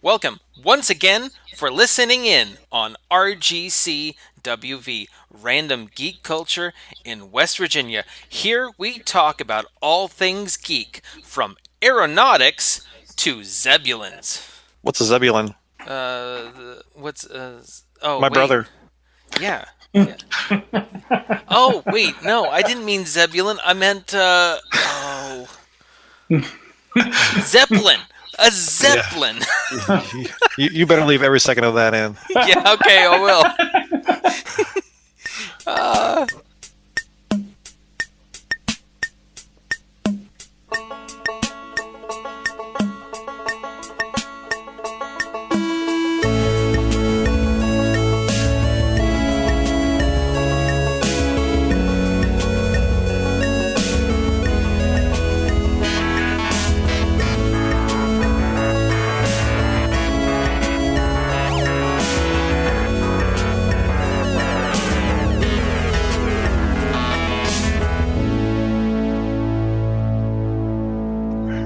welcome once again for listening in on RGCWV, Random Geek Culture in West Virginia. Here we talk about all things geek, from aeronautics to Zebulons. What's a Zebulon? Oh, My wait. brother. Yeah. Yeah. Oh, wait, no, I didn't mean Zebulon. I meant, Zeppelin. A Zeppelin. Yeah. you better leave every second of that in. Yeah, okay, I will. Uh,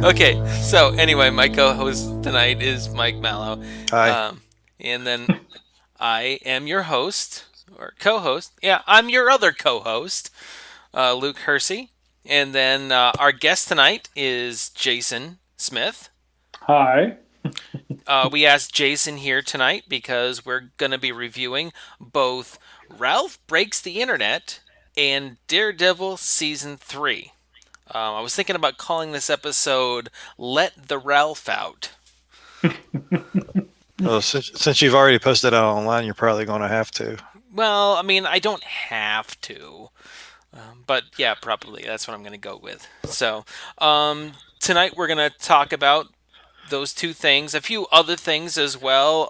Okay, so anyway, my co-host tonight is Mike Mallow. Hi. And then I am your host, or co-host. Yeah, I'm your other co-host, Luke Hersey. And then our guest tonight is Jason Smith. Hi. We asked Jason here tonight because we're going to be reviewing both Ralph Breaks the Internet and Daredevil Season 3. I was thinking about calling this episode Let the Ralph Out. Well, since you've already posted it online, you're probably going to have to. Well, I mean, I don't have to. But yeah, probably. That's what I'm going to go with. So, tonight we're going to talk about those two things, a few other things as well.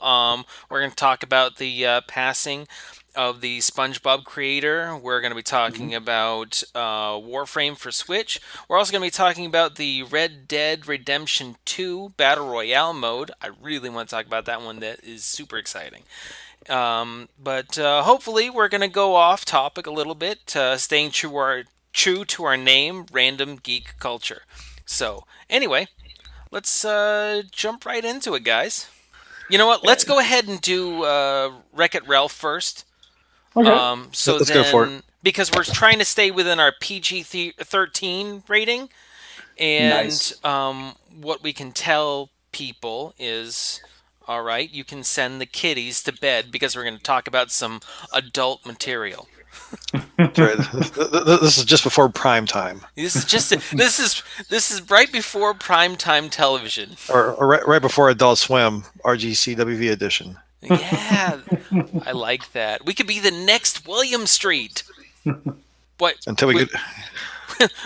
We're going to talk about the passing of the SpongeBob creator. We're going to be talking about Warframe for Switch. We're also going to be talking about the Red Dead Redemption 2 Battle Royale mode. I really want to talk about that one. That is super exciting. But hopefully we're going to go off topic a little bit, staying true to our name, Random Geek Culture. So anyway, let's jump right into it, guys. You know what? Let's go ahead and do Wreck-It Ralph first. Okay. Let's go for it. Because we're trying to stay within our PG-13 rating, and Nice. What we can tell people is, all right, you can send the kiddies to bed because we're going to talk about some adult material. That's right. This is just before prime time, This is right before primetime television. or right before Adult Swim RGCWV edition. Yeah, I like that. We could be the next William Street. What? Until we get.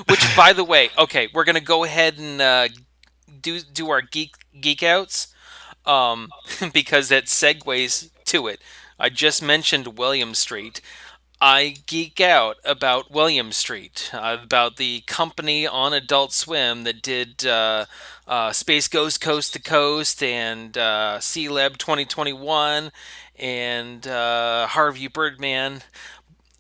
Which, by the way, okay, we're gonna go ahead and do our geek outs, because that segues to it. I just mentioned William Street. I geek out about William Street, about the company on Adult Swim that did Space Ghost Coast to Coast and C-Lab 2021 and Harvey Birdman.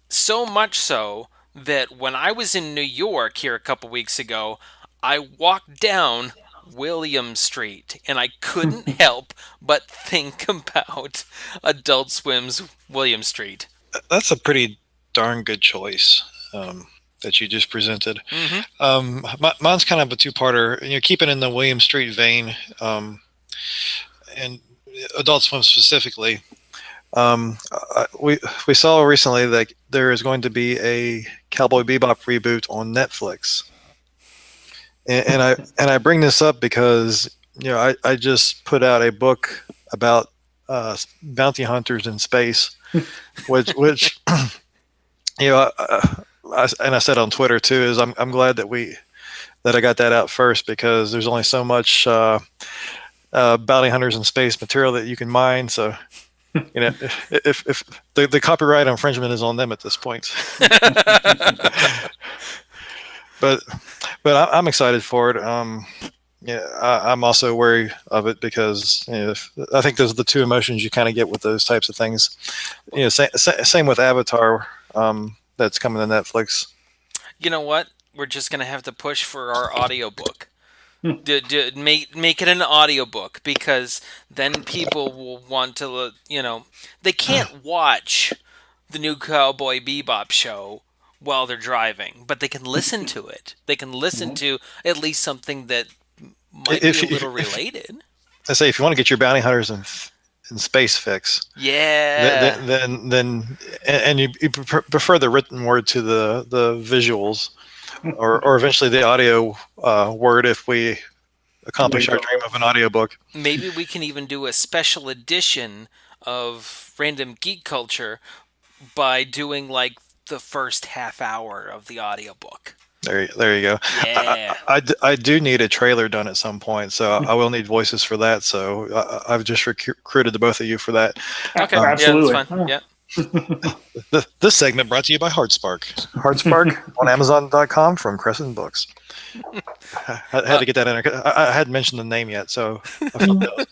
So much so that when I was in New York here a couple weeks ago, I walked down William Street and I couldn't help but think about Adult Swim's William Street. That's a pretty darn good choice that you just presented. Mm-hmm. Mine's kind of a two-parter. Keeping in the William Street vein, and Adult Swim specifically. We saw recently that there is going to be a Cowboy Bebop reboot on Netflix, and I bring this up because I just put out a book about bounty hunters in space, which I said on Twitter too, is I'm glad that I got that out first, because there's only so much bounty hunters in space material that you can mine. So if the copyright infringement is on them at this point. but I'm excited for it. I'm also wary of it because I think those are the two emotions you kind of get with those types of things. Same with Avatar, that's coming to Netflix. You know what? We're just going to have to push for our audiobook. Make it an audiobook, because then people will want to, they can't watch the new Cowboy Bebop show while they're driving, but they can listen to it. They can listen Mhm. to at least something that might be If a if, little if related. I say if you want to get your bounty hunters in space fix, Yeah. and you prefer the written word to the visuals, or eventually the audio word if we There accomplish you our go. dream of an audiobook. Maybe we can even do a special edition of Random Geek Culture by doing like the first half hour of the audiobook. There you go. Yeah. I do need a trailer done at some point, so I will need voices for that. So I've just recruited the both of you for that. Okay. Yeah, that's Absolutely. fine. Yeah. This segment brought to you by Heartspark. Heartspark on Amazon.com from Crescent Books. I had Uh, to get that in there. I hadn't mentioned the name yet, so I felt that was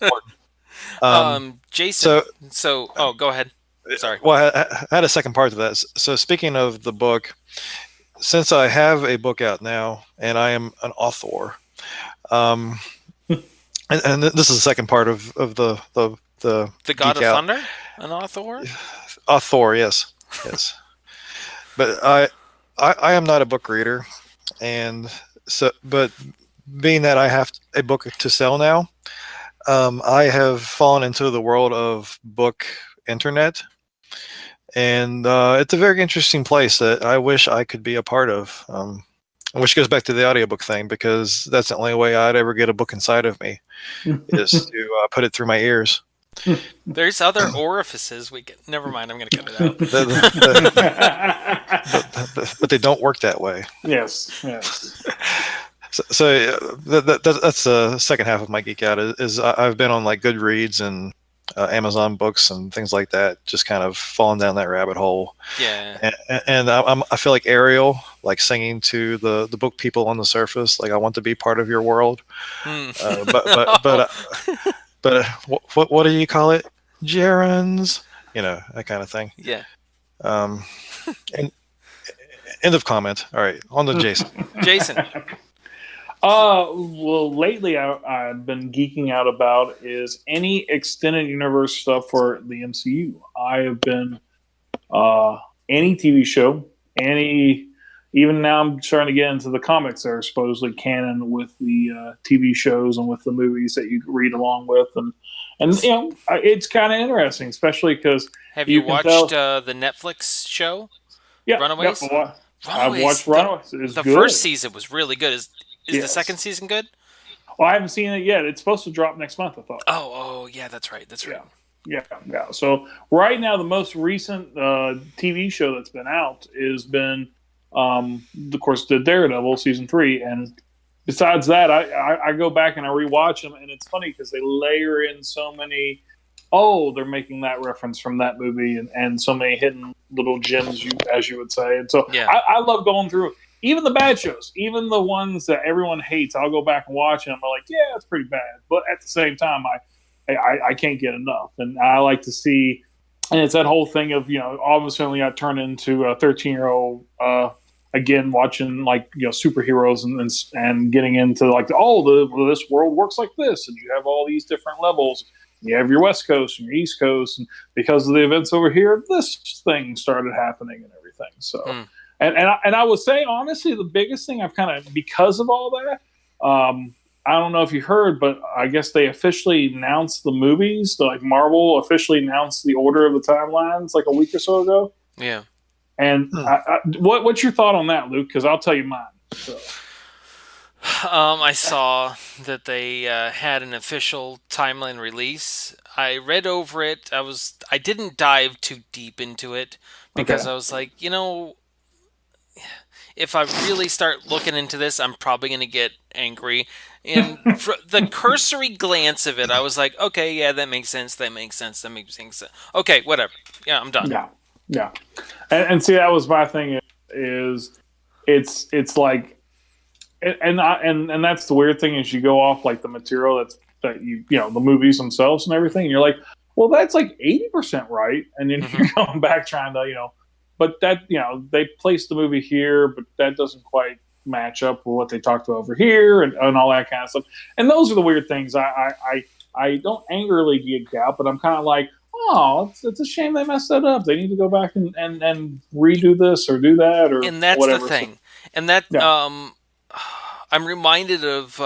important. Jason. So, So, oh, go ahead. Sorry. well, I had a second part to that. So, speaking of the book, since I have a book out now and I am an author, um, and this is the second part of the The God geek of out Thunder, an author. author. Yes, yes. But I am not a book reader, and but being that I have a book to sell now, I have fallen into the world of book internet, and it's a very interesting place that I wish I could be a part of. Which goes back to the audiobook thing, because that's the only way I'd ever get a book inside of me is to put it through my ears. There's other orifices we can. Never mind. I'm gonna cut it out. The, the, but they don't work that way. Yes, yes. That's the second half of my geek out is I've been on like Goodreads and Amazon books and things like that, just kind of falling down that rabbit hole. Yeah. And I feel like Ariel, like singing to the book people on the surface, like I want to be part of your world. Hmm. Uh, but but but uh, what do you call it? Gerunds, that kind of thing. Yeah. Um, and end of comment. All right, on to Jason. Jason. Well, lately I've been geeking out about is any extended universe stuff for the MCU. I have been uh, any TV show, any even now I'm starting to get into the comics that are supposedly canon with the TV shows and with the movies that you read along with, and it's kind of interesting, especially because Have you you can watched tell. the Netflix show Yeah, yep. Runaways? I've Runaways. watched Runaways. It's The good. first season was really good. Is the second Yes. season good? Well, I haven't seen it yet. It's supposed to drop next month, I thought. Oh, yeah. That's right. That's right. Yeah. Yeah, yeah. So right now, the most recent TV show that's been out has been, of course, the Daredevil season 3. And besides that, I go back and I rewatch them, and it's funny because they layer in so many. Oh, they're making that reference from that movie, and so many hidden little gems, as you would say. And so Yeah. I love going through even the bad shows, even the ones that everyone hates. I'll go back and watch, and I'm like, yeah, it's pretty bad. But at the same time, I can't get enough, and I like to see. And it's that whole thing of obviously I turn into a 13-year-old again watching like superheroes and getting into like this world works like this, and you have all these different levels. You have your West Coast and your East Coast, and because of the events over here, this thing started happening and everything. So, Hmm. and I would say honestly, the biggest thing I've kind of because of all that. I don't know if you heard, but I guess they officially announced the movies. Like Marvel officially announced the order of the timelines like a week or so ago. Yeah. And Hmm. what's your thought on that, Luke? Because I'll tell you mine. So. I saw that they had an official timeline release. I read over it. I didn't dive too deep into it because Okay. I was like, if I really start looking into this, I'm probably going to get angry. And for the cursory glance of it, I was like, okay, yeah, that makes sense. That makes sense. That makes sense. Okay, whatever. Yeah, I'm done. Yeah, yeah. And see, that was my thing. Is it's like, and that's the weird thing is you go off like the material that the movies themselves and everything. And you're like, well, that's like 80% right, and then you're going back trying to but that they placed the movie here, but that doesn't quite match up with what they talked about over here and all that kind of stuff. And those are the weird things. I don't angrily geek out, but I'm kind of like, oh, it's a shame they messed that up. They need to go back and redo this or do that or And that's the whatever. So, thing. And that yeah. I'm reminded of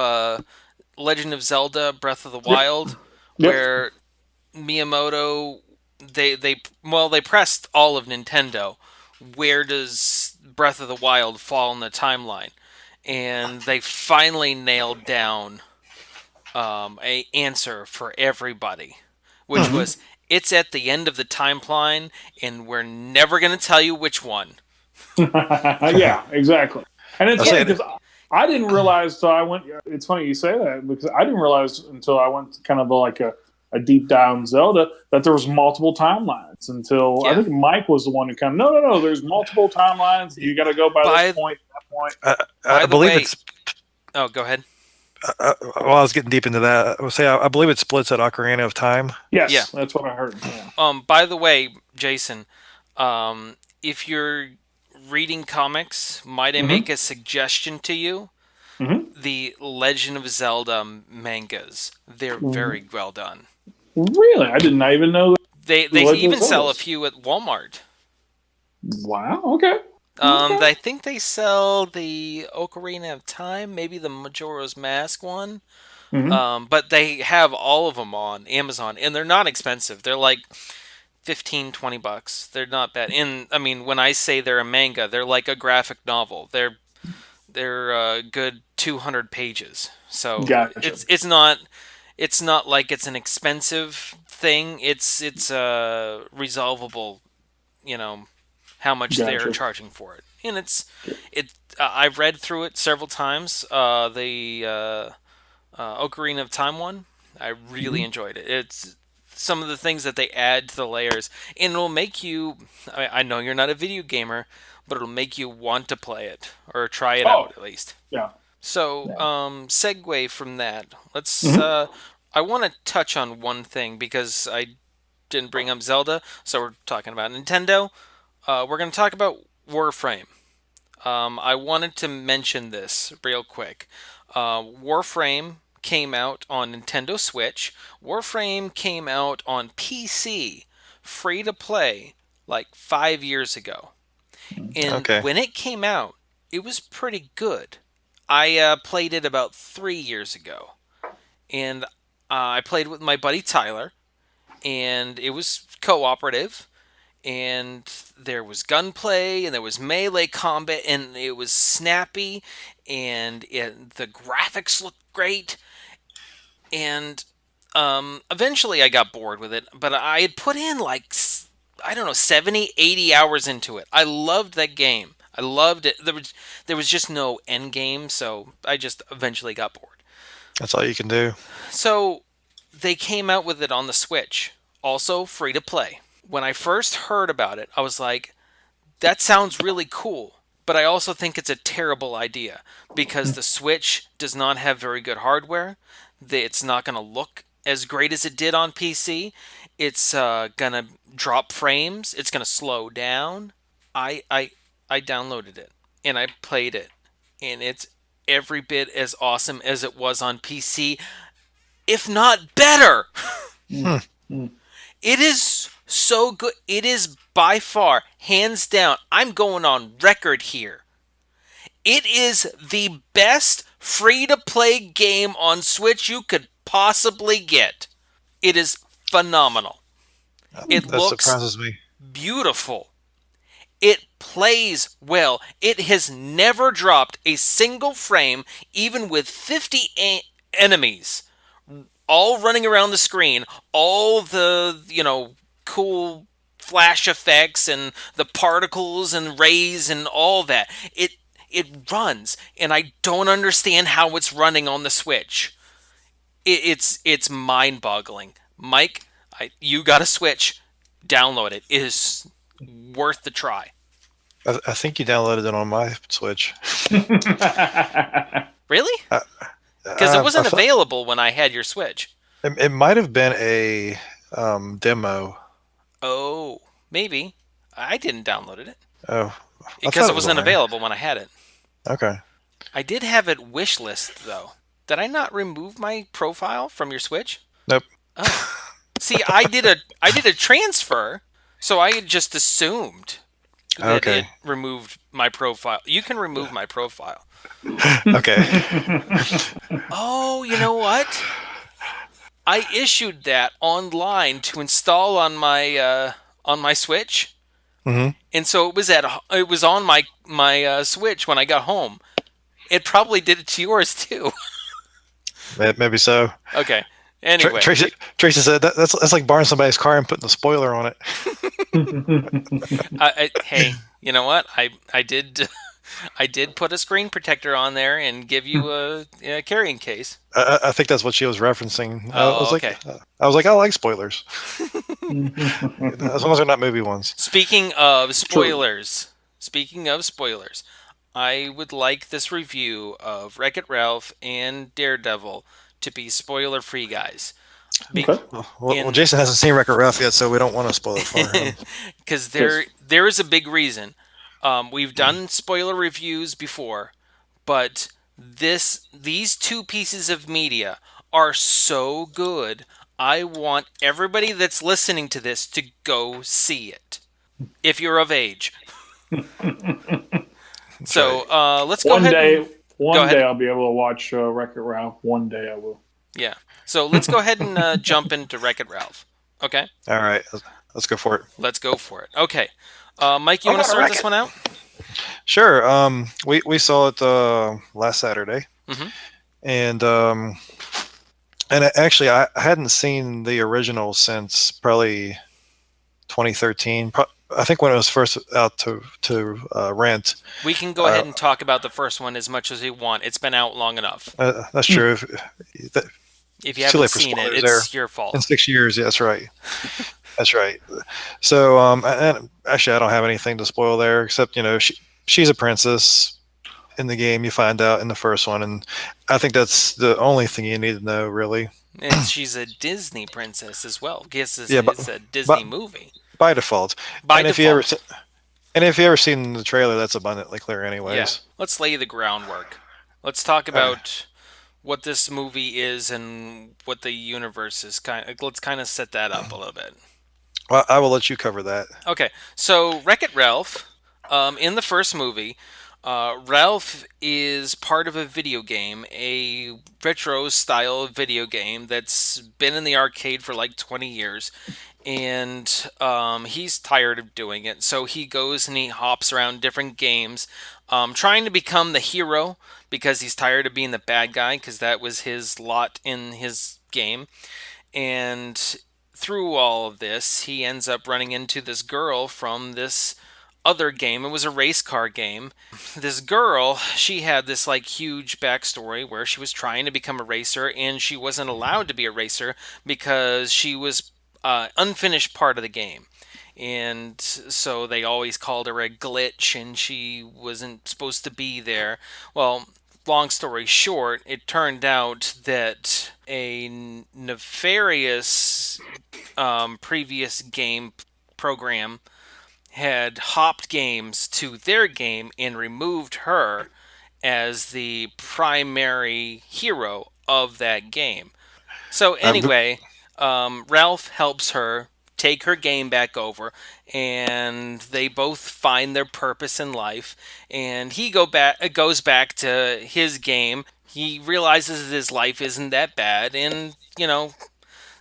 Legend of Zelda: Breath of the Yep. Wild, Yep. where Miyamoto they pressed all of Nintendo. Where does Breath of the Wild fall in the timeline? And they finally nailed down a answer for everybody, which Hmm. was it's at the end of the timeline, and we're never going to tell you which one. Yeah, exactly. And it's I funny say because I didn't realize till I went. It's funny you say that because I didn't realize until I went to kind of like a deep down Zelda that there was multiple timelines. Until I Yeah. think Mike was the one who kind of no. There's multiple timelines. You got to go by this By point, that point. I by the believe way, it's. oh, go ahead. While I was getting deep into that, I would say I believe it splits at Ocarina of Time. Yeah. Yes, that's what I heard. Yeah. By the way, Jason, if you're reading comics, might I make Mm-hmm. a suggestion to you? The Legend of Zelda mangas. They're Mm-hmm. very well done. Really, I did not even know that the They Legend of even sell a Zelda's. few at Walmart. Wow. Okay. Okay. I think they sell the Ocarina of Time, maybe the Majora's Mask one. Mm-hmm. But they have all of them on Amazon, and they're not expensive. They're like 15, $20. They're not bad. And I mean, when I say they're a manga, they're like a graphic novel. They're a good 200 pages. So Gotcha. it's not like it's an expensive thing. It's resolvable, you know, how much they're Gotcha. charging for it. And it I've read through it several times. The Ocarina of Time one, I really Mm-hmm. enjoyed it. It's some of the things that they add to the layers, and it'll make you. I know you're not a video gamer, but it'll make you want to play it or try it Oh, out at least. yeah. So, Yeah. segue from that. Let's. Mm-hmm. I want to touch on one thing because I didn't bring up Zelda, so we're talking about Nintendo. We're going to talk about Warframe. I wanted to mention this real quick. Warframe came out on Nintendo Switch. Warframe came out on PC, free to play, like 5 years ago. And Okay. when it came out, it was pretty good. I played it about 3 years ago. And I played with my buddy Tyler, and it was cooperative and there was gunplay and there was melee combat and it was snappy and the graphics looked great and eventually I got bored with it, but I had put in like I don't know 70, 80 hours into it. I loved that game. I loved it. There was just no end game, so I just eventually got bored. That's all you can do. So they came out with it on the Switch, also free to play. When I first heard about it, I was like, that sounds really cool. But I also think it's a terrible idea because the Switch does not have very good hardware. It's not going to look as great as it did on PC. It's going to drop frames. It's going to slow down. I, I I downloaded it and I played it, and it's every bit as awesome as it was on PC, if not better. Hmm. Mm-hmm. It is so good. It is by far, hands down, I'm going on record here. It is the best free to play game on Switch you could possibly get. It is phenomenal. It That looks surprises me. beautiful. It plays well. It has never dropped a single frame, even with 50 enemies all running around the screen, all the, cool flash effects and the particles and rays and all that. It runs, and I don't understand how it's running on the Switch. It's mind-boggling. Mike, you got a Switch. Download it. It is worth the try. I think you downloaded it on my Switch. Really? I, Because it I wasn't thought available when I had your Switch. it might have been a demo. Oh, maybe. I didn't download it Oh, I because thought it it was on wasn't there. available when I had it. Okay. I did have it wish list though. Did I not remove my profile from your Switch? Nope. Oh, see, I did a transfer, so I had just assumed that it Okay. removed my profile. You can remove my profile. Okay. Oh, you know what? I issued that online to install on my Switch, Hmm. and so it was on my Switch when I got home. It probably did it to yours too. Maybe so. Okay. Anyway, Tracy said that's like borrowing somebody's car and putting a spoiler on it. hey, you know what? I did I did put a screen protector on there and give you a carrying case. I think that's what she was referencing. Oh, okay. I was like, I like spoilers as long as they're not movie ones. Speaking of True. spoilers, I would like this review of Wreck-It Ralph and Daredevil to be spoiler free, guys. Be- Okay. Well, in Jason hasn't seen Wreck-It Ralph yet, so we don't want to spoil it for him. because Yes. there is a big reason. We've done spoiler reviews before, but these two pieces of media are so good. I want everybody that's listening to this to go see it if you're of age. That's right. So let's go One ahead and day, go one ahead. day I'll be able to watch Wreck-It Ralph. One day I will. Yeah. So let's go ahead and jump into Wreck It Ralph. Okay. All right, let's go for it. Let's go for it. Okay. Mike, you I'm want to gonna start wreck this it. one out? Sure. We saw it last Saturday, Mm-hmm. and actually I hadn't seen the original since probably 2013. I think when it was first out to rent. We can go Uh, ahead and talk about the first one as much as we want. It's been out long enough. that's true. If you It's too haven't late for seen it, spoilers there. it's your In fault. 6 years, yeah, that's right. That's right. So, and actually, I don't have anything to spoil there, except she's a princess in the game. You find out in the first one, and I think that's the only thing you need to know, really. And she's a Disney princess as well. Guess Yeah, it's a Disney but movie by default. by And if you ever default. and if you ever seen the trailer, that's abundantly clear, Yeah. anyways. Let's lay the groundwork. Let's talk All right. about what this movie is and what the universe is let's kind of set that up a little bit. Well, I will let you cover that. Okay, so Wreck-It Ralph, in the first movie, Ralph is part of a video game, a retro style video game that's been in the arcade for like 20 years. And he's tired of doing it. So he goes and he hops around different games, trying to become the hero because he's tired of being the bad guy because that was his lot in his game. And through all of this, he ends up running into this girl from this other game. It was a race car game. This girl, she had this like huge backstory where she was trying to become a racer and she wasn't allowed to be a racer because she was unfinished part of the game. And so they always called her a glitch and she wasn't supposed to be there. Well, long story short, it turned out that a nefarious previous game program had hopped games to their game and removed her as the primary hero of that game. So But anyway, Ralph helps her take her game back over, and they both find their purpose in life. And he goes back to his game. He realizes that his life isn't that bad, and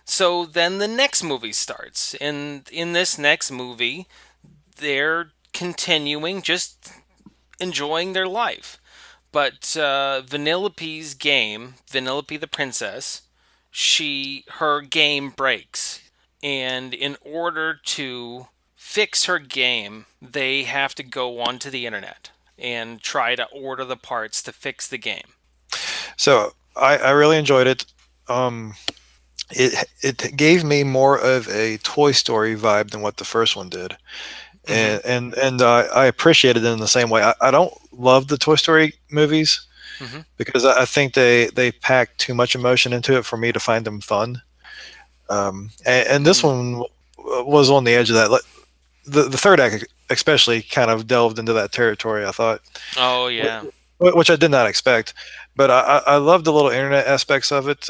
so then the next movie starts. And in this next movie, they're continuing just enjoying their life. But Vanellope's game, Vanellope the princess, her game breaks, and in order to fix her game, they have to go onto the internet and try to order the parts to fix the game. so I really enjoyed it. Um, it gave me more of a Toy Story vibe than what the first one did, Mm-hmm. and I appreciated it in the same way. I don't love the Toy Story movies Mm-hmm. because I think they pack too much emotion into it for me to find them fun. And this Mm. one was on the edge of that. The third act especially kind of delved into that territory, I thought. Oh yeah. which I did not expect. But I love the little internet aspects of it.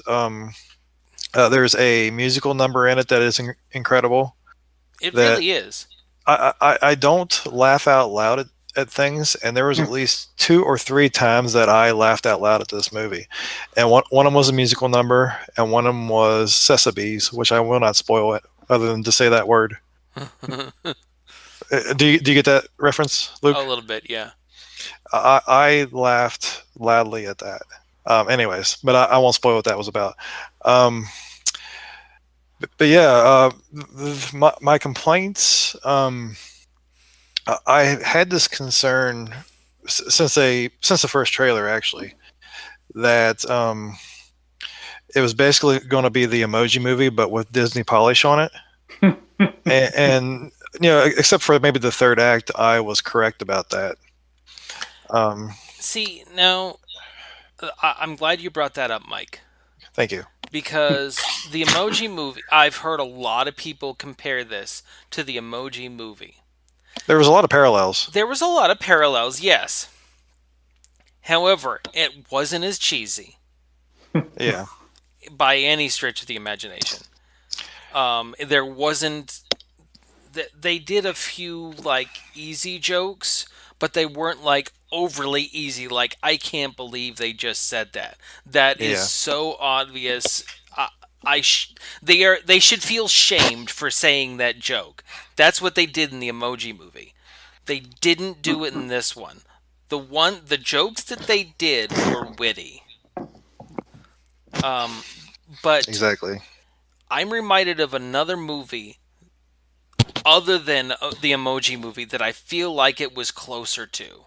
There's a musical number in it that is incredible. It That really is. I don't laugh out loud at things, and there was at least 2 or 3 times that I laughed out loud at this movie, and one of them was a musical number, and one of them was Bees, which I will not spoil it, other than to say that word. A Do you get that reference, Luke? little bit, yeah. I laughed loudly at that. Anyways, but I won't spoil what that was about. Um, but yeah, my complaints. I had this concern since the first trailer, actually, that it was basically going to be the Emoji Movie, but with Disney polish on it. And except for maybe the third act, I was correct about that. Um, See, now, I'm glad you brought that up, Mike, Thank you. because the Emoji Movie, I've heard a lot of people compare this to the Emoji Movie. There was a lot of parallels. There was a lot of parallels, yes. However, it wasn't as cheesy Yeah, by any stretch of the imagination. There wasn't. They did a few like easy jokes, but they weren't like overly easy. Like, I can't believe they just said that. That is yeah, so obvious. I they should feel shamed for saying that joke. That's what they did in the Emoji Movie. They didn't do it in this one. The jokes that they did were witty. Um, but exactly. I'm reminded of another movie other than the Emoji Movie that I feel like it was closer to,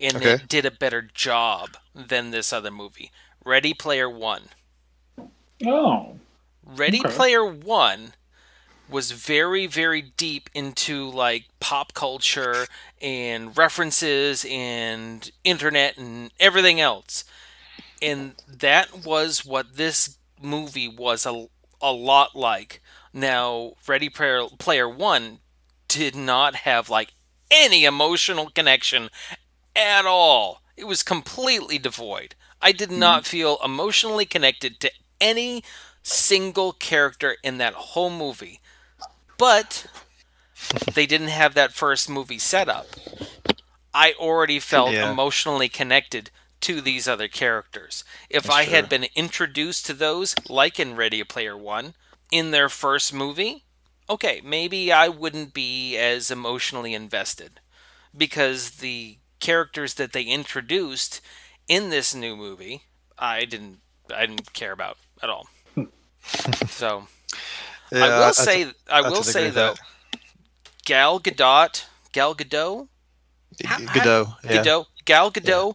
and Okay. it did a better job than this other movie. Ready Player One. Oh, Ready okay. Player One was very, very deep into like pop culture and references and internet and everything else. And that was what this movie was a lot like. Now, Player One did not have like any emotional connection at all. It was completely devoid. I did Mhm. not feel emotionally connected to any single character in that whole movie. But they didn't have that first movie set up. I already felt Yeah, emotionally connected to these other characters. If that's I had true. been introduced to those, like in Ready Player One, in their first movie, okay, maybe I wouldn't be as emotionally invested because the characters that they introduced in this new movie, I didn't care about at all. So Yeah, I I will totally agree say with that. though, Gal Gadot, Godot. Yeah, Gal yeah, Gadot,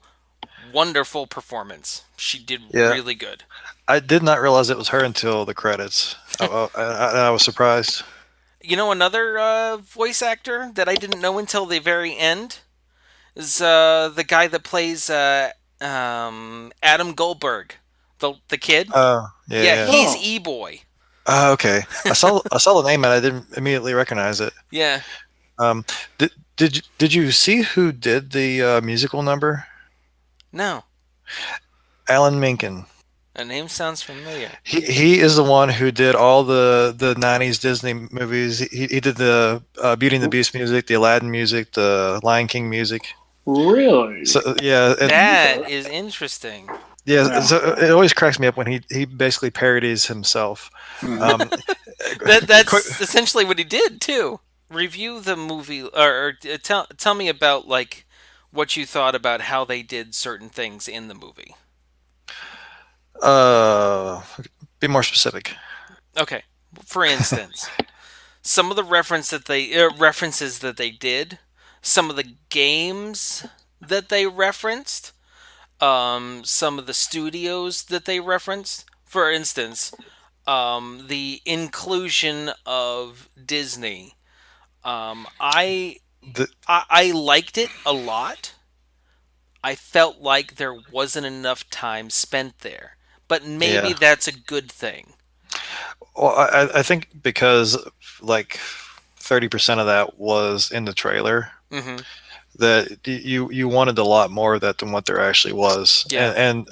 wonderful performance. She did yeah. really good. I did not realize it was her until the credits. I was surprised. You know, another voice actor that I didn't know until the very end is the guy that plays Adam Goldberg, the kid. Oh, yeah, Yeah, yeah. he's Oh, E Boy. Okay. I saw the name and I didn't immediately recognize it. Yeah, Um, did you see who did the musical number? no, Alan Menken. a name sounds familiar. He is the one who did all the '90s Disney movies. He did the Beauty and the Beast music, the Aladdin music, the Lion King music. really? So yeah, That Okay. is interesting. yeah. Yeah. So it always cracks me up when he basically parodies himself. Mhm. Um, quick, That's essentially what he did too. Review the movie, or tell me about like what you thought about how they did certain things in the movie. uh, be more specific. Okay, for instance, some of the references that they did, some of the games that they referenced, some of the studios that they referenced. For instance, the inclusion of Disney. Um, I, The, I liked it a lot. I felt like there wasn't enough time spent there, but maybe yeah. that's a good thing. Well, I think because like 30% of that was in the trailer. Mm-hmm. that you wanted a lot more of that than what there actually was, Yeah.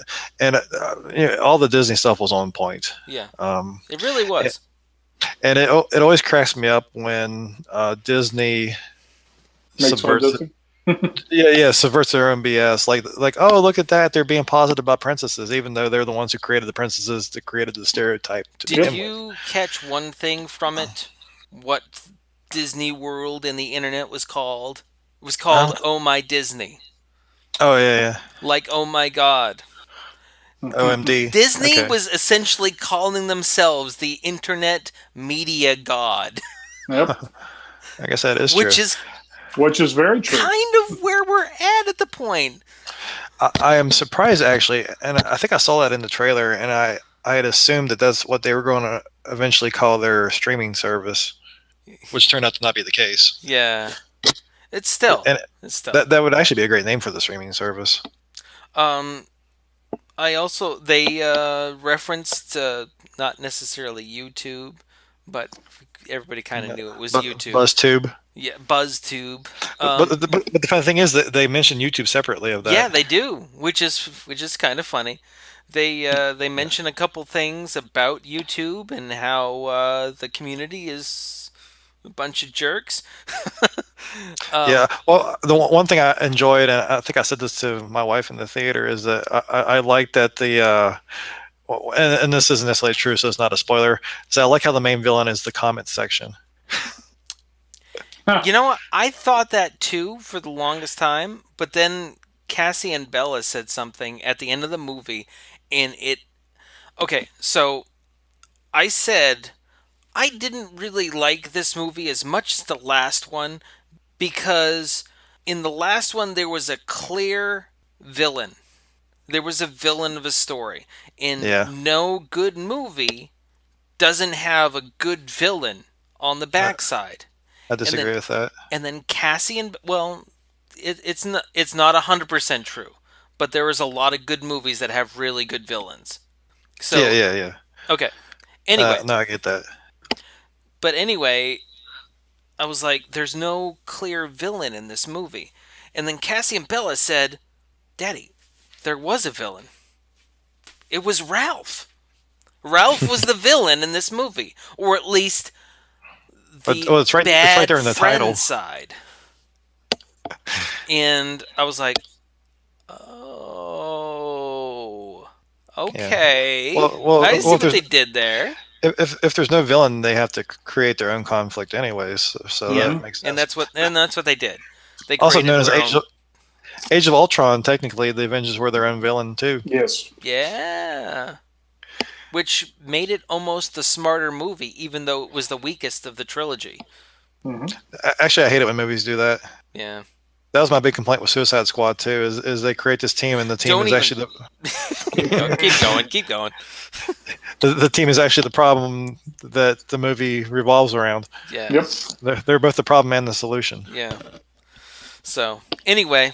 all the Disney stuff was on point. Yeah. Um, It really was. and it always cracks me up when Disney Makes fun of subverts Disney. subverts their own BS. Like, oh, look at that, they're being positive about princesses, even though they're the ones who created the princesses, that created the stereotype to Did begin with. you catch one thing from it? What Disney World and the internet was called? It was called Huh? Oh My Disney. Oh yeah, Like Oh My God. yeah. OMD. Disney Okay. was essentially calling themselves the internet media god, Yep. I guess that is true. which is Which is very true. kind of where we're at the point. I am surprised actually, and I think I saw that in the trailer, and I had assumed that that's what they were going to eventually call their streaming service, which turned out to not be the case. Yeah. It's still. And It's still. that would actually be a great name for the streaming service. Um I also they referenced not necessarily YouTube, but everybody kind of knew it was YouTube. BuzzTube. Yeah, BuzzTube. But the funny thing is that they mention YouTube separately of Yeah, that. they do, which is kind of funny. They mention a couple things about YouTube and how the community is a bunch of jerks. Yeah. um, Well, the one thing I enjoyed, and I think I said this to my wife in the theater, is that I like that and this isn't necessarily true, so it's not a spoiler. So I like how the main villain is the comment section. you know what? I thought that too for the longest time, but then Cassie and Bella said something at the end of the movie, and it. Okay, so I said I didn't really like this movie as much as the last one because in the last one there was a clear villain. There was a villain of a story. And Yeah, no good movie doesn't have a good villain on the I, backside. I And then disagree with that. Cassie and well, it's not 100% true, but there is a lot of good movies that have really good villains. Yeah, So yeah, yeah. okay. Anyway, No, I get that. but anyway, I was like, there's no clear villain in this movie. And then Cassie and Bella said, Daddy, there was a villain. It was Ralph. Ralph was the villain in this movie, or at least But the oh, it's right. It's right bad there in the title. friend side. And I was like, oh, Yeah. okay. Well, I see if what there's they did there. if there's no villain, they have to create their own conflict anyways. So Yeah, that makes and sense. that's what they did. They Also created known as their own. Age of Ultron. Technically, the Avengers were their own villain too. Yes. Yeah. Which made it almost the smarter movie, even though it was the weakest of the trilogy. Hmm. Actually, I hate it when movies do that. Yeah. That was my big complaint with Suicide Squad too. Is they create this team, and the team Don't is even actually keep going, keep going. the team is actually the problem that the movie revolves around. Yeah. Yep. They're both the problem and the solution. Yeah. So anyway,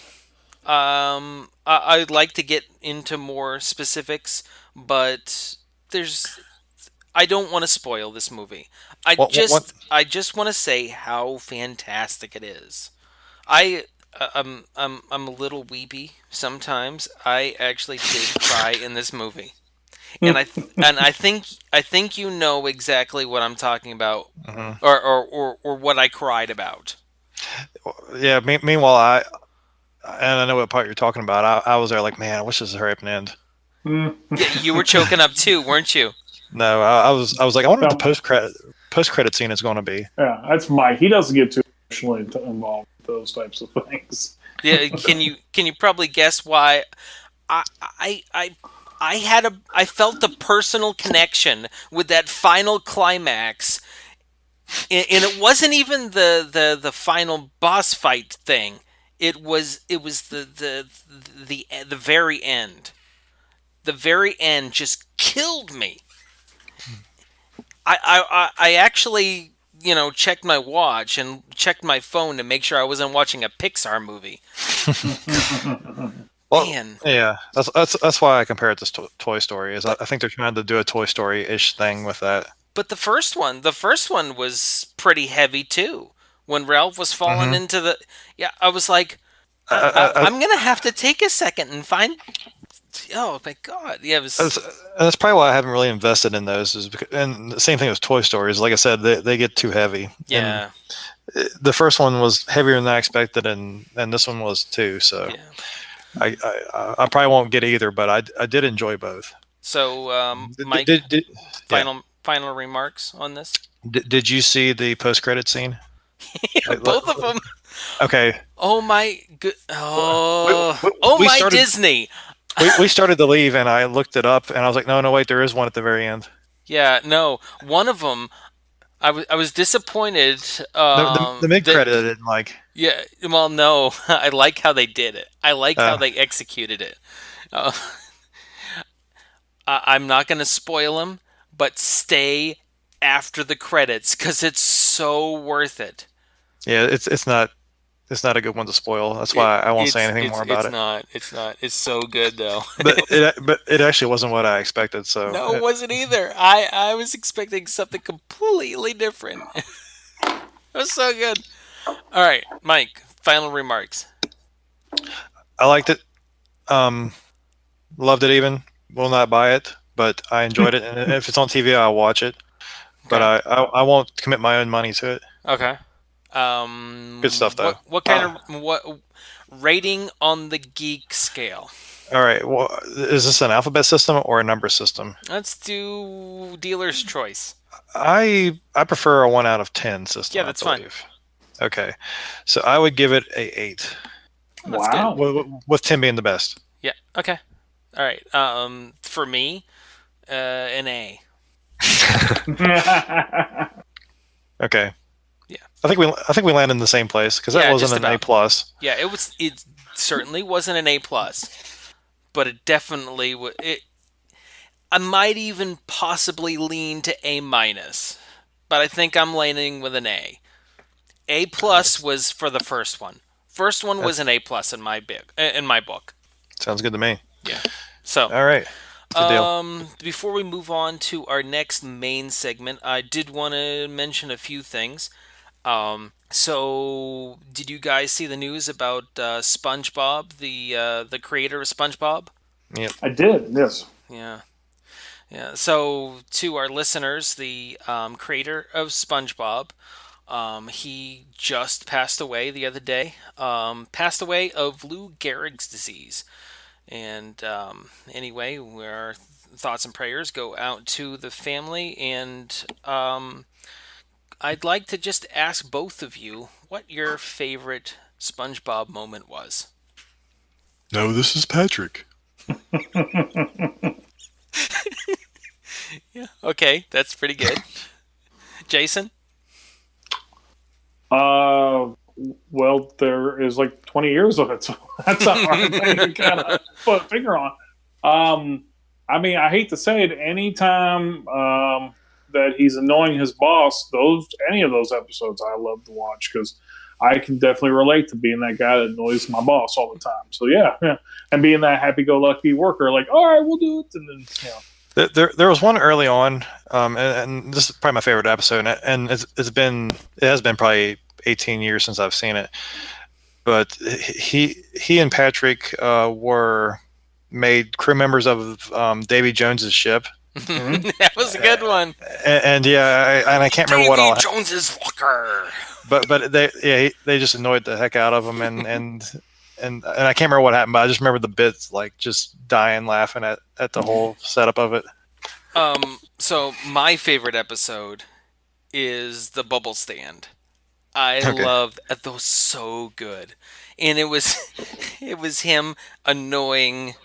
I'd like to get into more specifics, but there's I don't want to spoil this movie. I What, what, what, just I just want to say how fantastic it is. I I'm a little weepy sometimes. I actually did cry in this movie. And I think you know exactly what I'm talking about, Mhm. or what I cried about. Yeah. Meanwhile, I know what part you're talking about. I was there like, man, I wish this would hurry up and end. Mm. Yeah, you were choking up too, weren't you? No, I was like, I wonder what the No. post credit scene is going to be. Yeah, that's Mike. He doesn't get too emotionally involved with those types of things. Yeah, can you probably guess why I I I I felt a personal connection with that final climax, and it wasn't even the final boss fight thing. It was the very end. The very end just killed me. I actually checked my watch and checked my phone to make sure I wasn't watching a Pixar movie. Well, Man, yeah, that's why I compare it to Toy Story. Is but I think they're trying to do a Toy Story ish thing with that. but the first one was pretty heavy too. When Ralph was falling Hmm. into the, yeah, I was like, I'm gonna have to take a second and find. Oh my god! Yeah, it was. that's probably why I haven't really invested in those. Is because, and the same thing with Toy Stories. Like I said, they get too heavy. And Yeah, the first one was heavier than I expected, and this one was too. So yeah. I probably won't get either, but I did enjoy both. So, Did, Mike, did, did, yeah. final remarks on this. Did you see the post credit scene? Yeah, Like, both of them. okay, Oh my good. we, Oh we my started Disney. we started to leave, and I looked it up, and I was like, no, wait, there is one at the very end. Yeah, no. One of them. I was disappointed. The mid That credit I didn't like. yeah. Well, no. I like how they did it. I like how Uh, they executed it. Uh, I'm not gonna spoil them, but stay after the credits because it's so worth it. yeah, it's not a good one to spoil. That's why I won't say anything more about It's it. not it's so good though. But it actually wasn't what I expected. So No, it wasn't either. I was expecting something completely different. It was so good. All right, Mike. Final remarks. I liked it. Um, Loved it. Even will not buy it, but I enjoyed it. And if it's on TV, I'll watch it. But Okay. I won't commit my own money to it. Okay. Good stuff though. What kind of what rating on the geek scale? All right. Well, is this an alphabet system or a number system? Let's do dealer's choice. I prefer a 1 out of 10 system. Yeah, I that's fine. believe. Okay, so I would give it a 8, Oh, that's good. Wow. with 10 being the best. Yeah. Okay. All right. For me, an A. Okay, Yeah. I think we landed in the same place because that Yeah, wasn't just an A about. plus. Yeah, it was. It certainly wasn't an A plus, but it definitely would. I might even possibly lean to A minus, but I think I'm leaning with an A. A plus That's, was for the first one. First one was that's an A plus in my book. sounds good to me. Yeah. So, All right, good deal. before we move on to our next main segment, I did want to mention a few things. So did you guys see the news about SpongeBob, the creator of SpongeBob? Yep. I did, yes. Yeah. Yeah. So to our listeners, the creator of SpongeBob, he just passed away the other day. Passed away of Lou Gehrig's disease. And anyway, our thoughts and prayers go out to the family. And I'd like to just ask both of you what your favorite SpongeBob moment was. No, this is Patrick. Yeah. Okay, that's pretty good. Jason? Well, there is like 20 years of it, so that's a hard thing to kind of put a finger on. I mean, I hate to say it, anytime that he's annoying his boss, any of those episodes I love to watch because I can definitely relate to being that guy that annoys my boss all the time. So yeah, and being that happy-go-lucky worker, like, all right, we'll do it, and then There was one early on, and this is probably my favorite episode, and it has been probably 18 years since I've seen it. But he and Patrick were made crew members of Davy Jones's ship, That was a good one. and yeah, I can't remember what Davy all, Jones's Walker. but they just annoyed the heck out of him, and I can't remember what happened, but I just remember the bits like just dying laughing at the whole setup of it. So my favorite episode is the bubble stand. I Okay. loved that was so good, and it was it was him annoying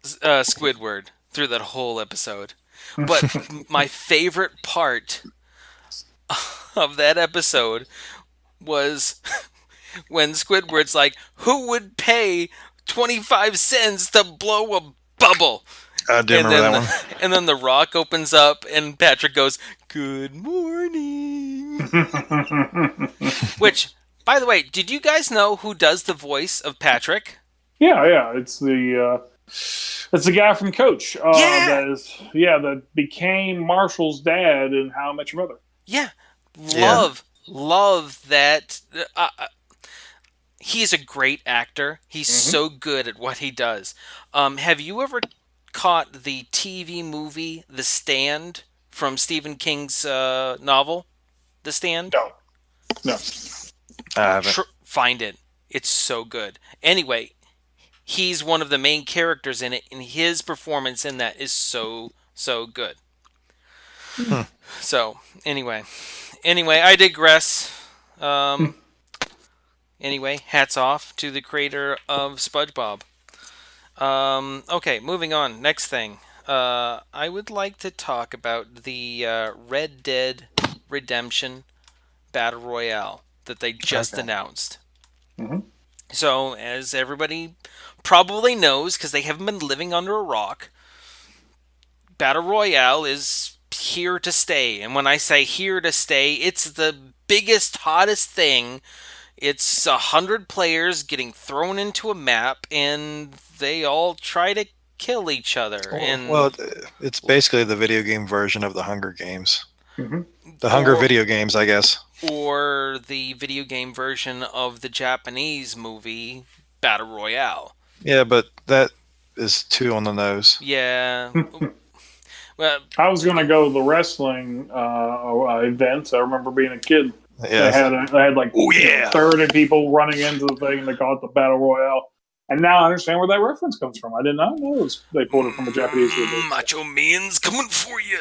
Squidward through that whole episode. But my favorite part of that episode was when Squidward's like, "Who would pay 25 cents to blow a bubble?" I do And remember then that one. and then the rock opens up and Patrick goes, "Good morning." Which, by the way, did you guys know who does the voice of Patrick? yeah, it's the guy from Coach. Yeah. That became Marshall's dad in How I Met Your Mother. Yeah. Yeah. Love that. he's a great actor. He's Hmm. so good at what he does. Have you ever caught the TV movie The Stand from Stephen King's novel, The Stand? No, no. I haven't. Find it. It's so good. Anyway, he's one of the main characters in it, and his performance in that is so good. Hmm. So anyway, I digress. Um, anyway, hats off to the creator of SpongeBob. Okay, moving on. Next thing. I would like to talk about the Red Dead Redemption Battle Royale that they just Okay. announced. Hmm. So, as everybody probably knows, because they haven't been living under a rock, Battle Royale is here to stay. And when I say here to stay, it's the biggest, hottest thing. It's 100 players getting thrown into a map, and they all try to kill each other. Well, it's basically the video game version of the Hunger Games. Hmm. The Hunger or video games, I guess. or the video game version of the Japanese movie Battle Royale. Yeah, but that is too on the nose. Yeah. Well, I was going to go to the wrestling event. I remember being a kid. Yeah. They had like Oh yeah. 30 people running into the thing. And they call it the Battle Royale. And now I understand where that reference comes from. I did not know they pulled it from a Japanese movie. Macho Man's coming for you.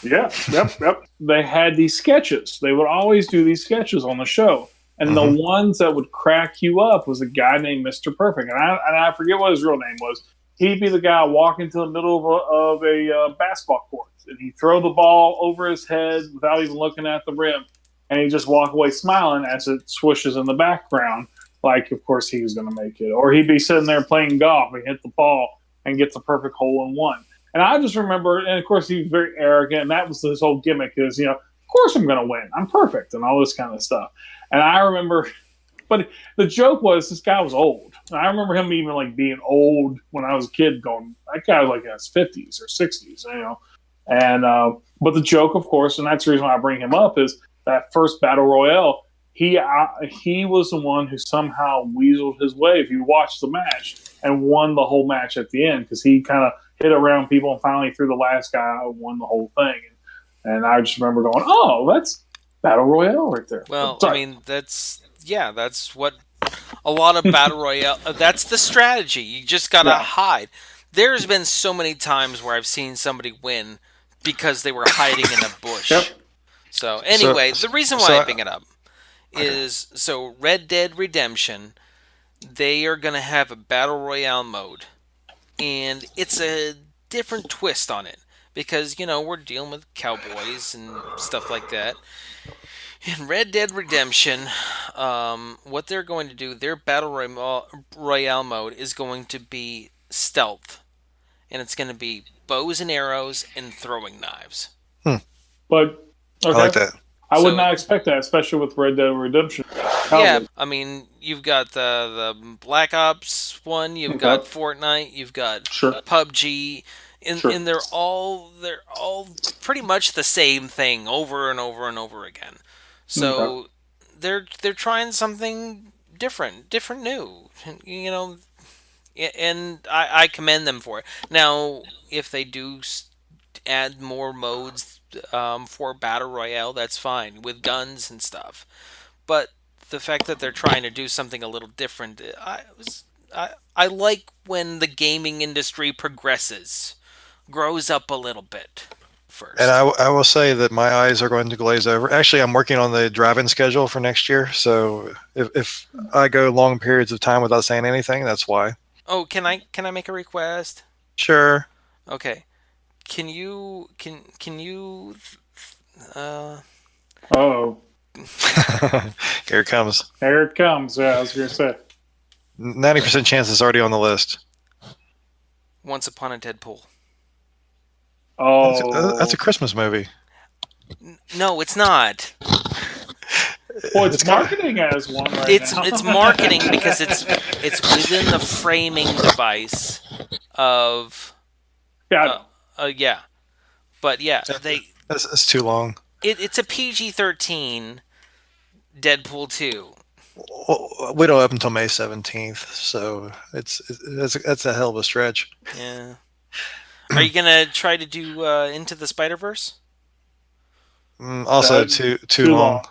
Yeah, yep. They had these sketches. They would always do these sketches on the show. And the Mhm. ones that would crack you up was a guy named Mr. Perfect. And I forget what his real name was. He'd be the guy walking to the middle of a basketball court. And he'd throw the ball over his head without even looking at the rim. And he'd just walk away smiling as it swishes in the background. Like, of course, he was going to make it. Or he'd be sitting there playing golf and hit the ball and get the perfect hole in one. And I just remember, and of course, he was very arrogant. And that was his whole gimmick is, of course I'm going to win. I'm perfect and all this kind of stuff. And I remember, but the joke was this guy was old. And I remember him even like being old when I was a kid going, that guy was like in his 50s or 60s. And, but the joke, of course, and that's the reason why I bring him up is that first Battle Royale, he was the one who somehow weaseled his way, if you watch the match, and won the whole match at the end because he kind of hit around people and finally threw the last guy out and won the whole thing. And I just remember going, oh, that's Battle Royale right there. Well, I Sorry. mean, that's what a lot of Battle Royale. That's the strategy. You just gotta Yeah. hide. There's been so many times where I've seen somebody win because they were hiding in a bush. Yep. So So, anyway, the reason why so I bring it up is so Red Dead Redemption, they are gonna have a battle royale mode, and it's a different twist on it because we're dealing with cowboys and stuff like that. In Red Dead Redemption, what they're going to do, their royale mode is going to be stealth, and it's going to be bows and arrows and throwing knives. hmm, But, I like okay. that. I would So not expect that, especially with Red Dead Redemption. yeah, Cowboys. I mean, you've got the Black Ops one, you've got Okay. Fortnite, you've got Sure. PUBG, and, Sure. and they're all pretty much the same thing over and over and over again. Okay. So they're trying something different, new, and I commend them for it. Now, if they do add more modes for battle royale, that's fine with guns and stuff. But the fact that they're trying to do something a little different, I like when the gaming industry progresses, grows up a little bit And first. I will say that my eyes are going to glaze over. Actually, I'm working on the driving schedule for next year. So if I go long periods of time without saying anything, that's why. Oh, can I make a request? Sure. Okay. Can you uh Oh, Here it comes. here it comes. Yeah, I was going to say. 90% chance it's already on the list. Once Upon a Deadpool? Oh, That's a Christmas movie. No, it's not. well, it's It's kind of, marketing as one right It's now. it's marketing because it's within the framing device of Yeah, yeah. But yeah, that's too long. it's a PG-13 Deadpool 2. Well, we don't open until May 17th, so that's a hell of a stretch. Yeah. Are you gonna try to do Into the Spider Verse? Also, That too too long. long.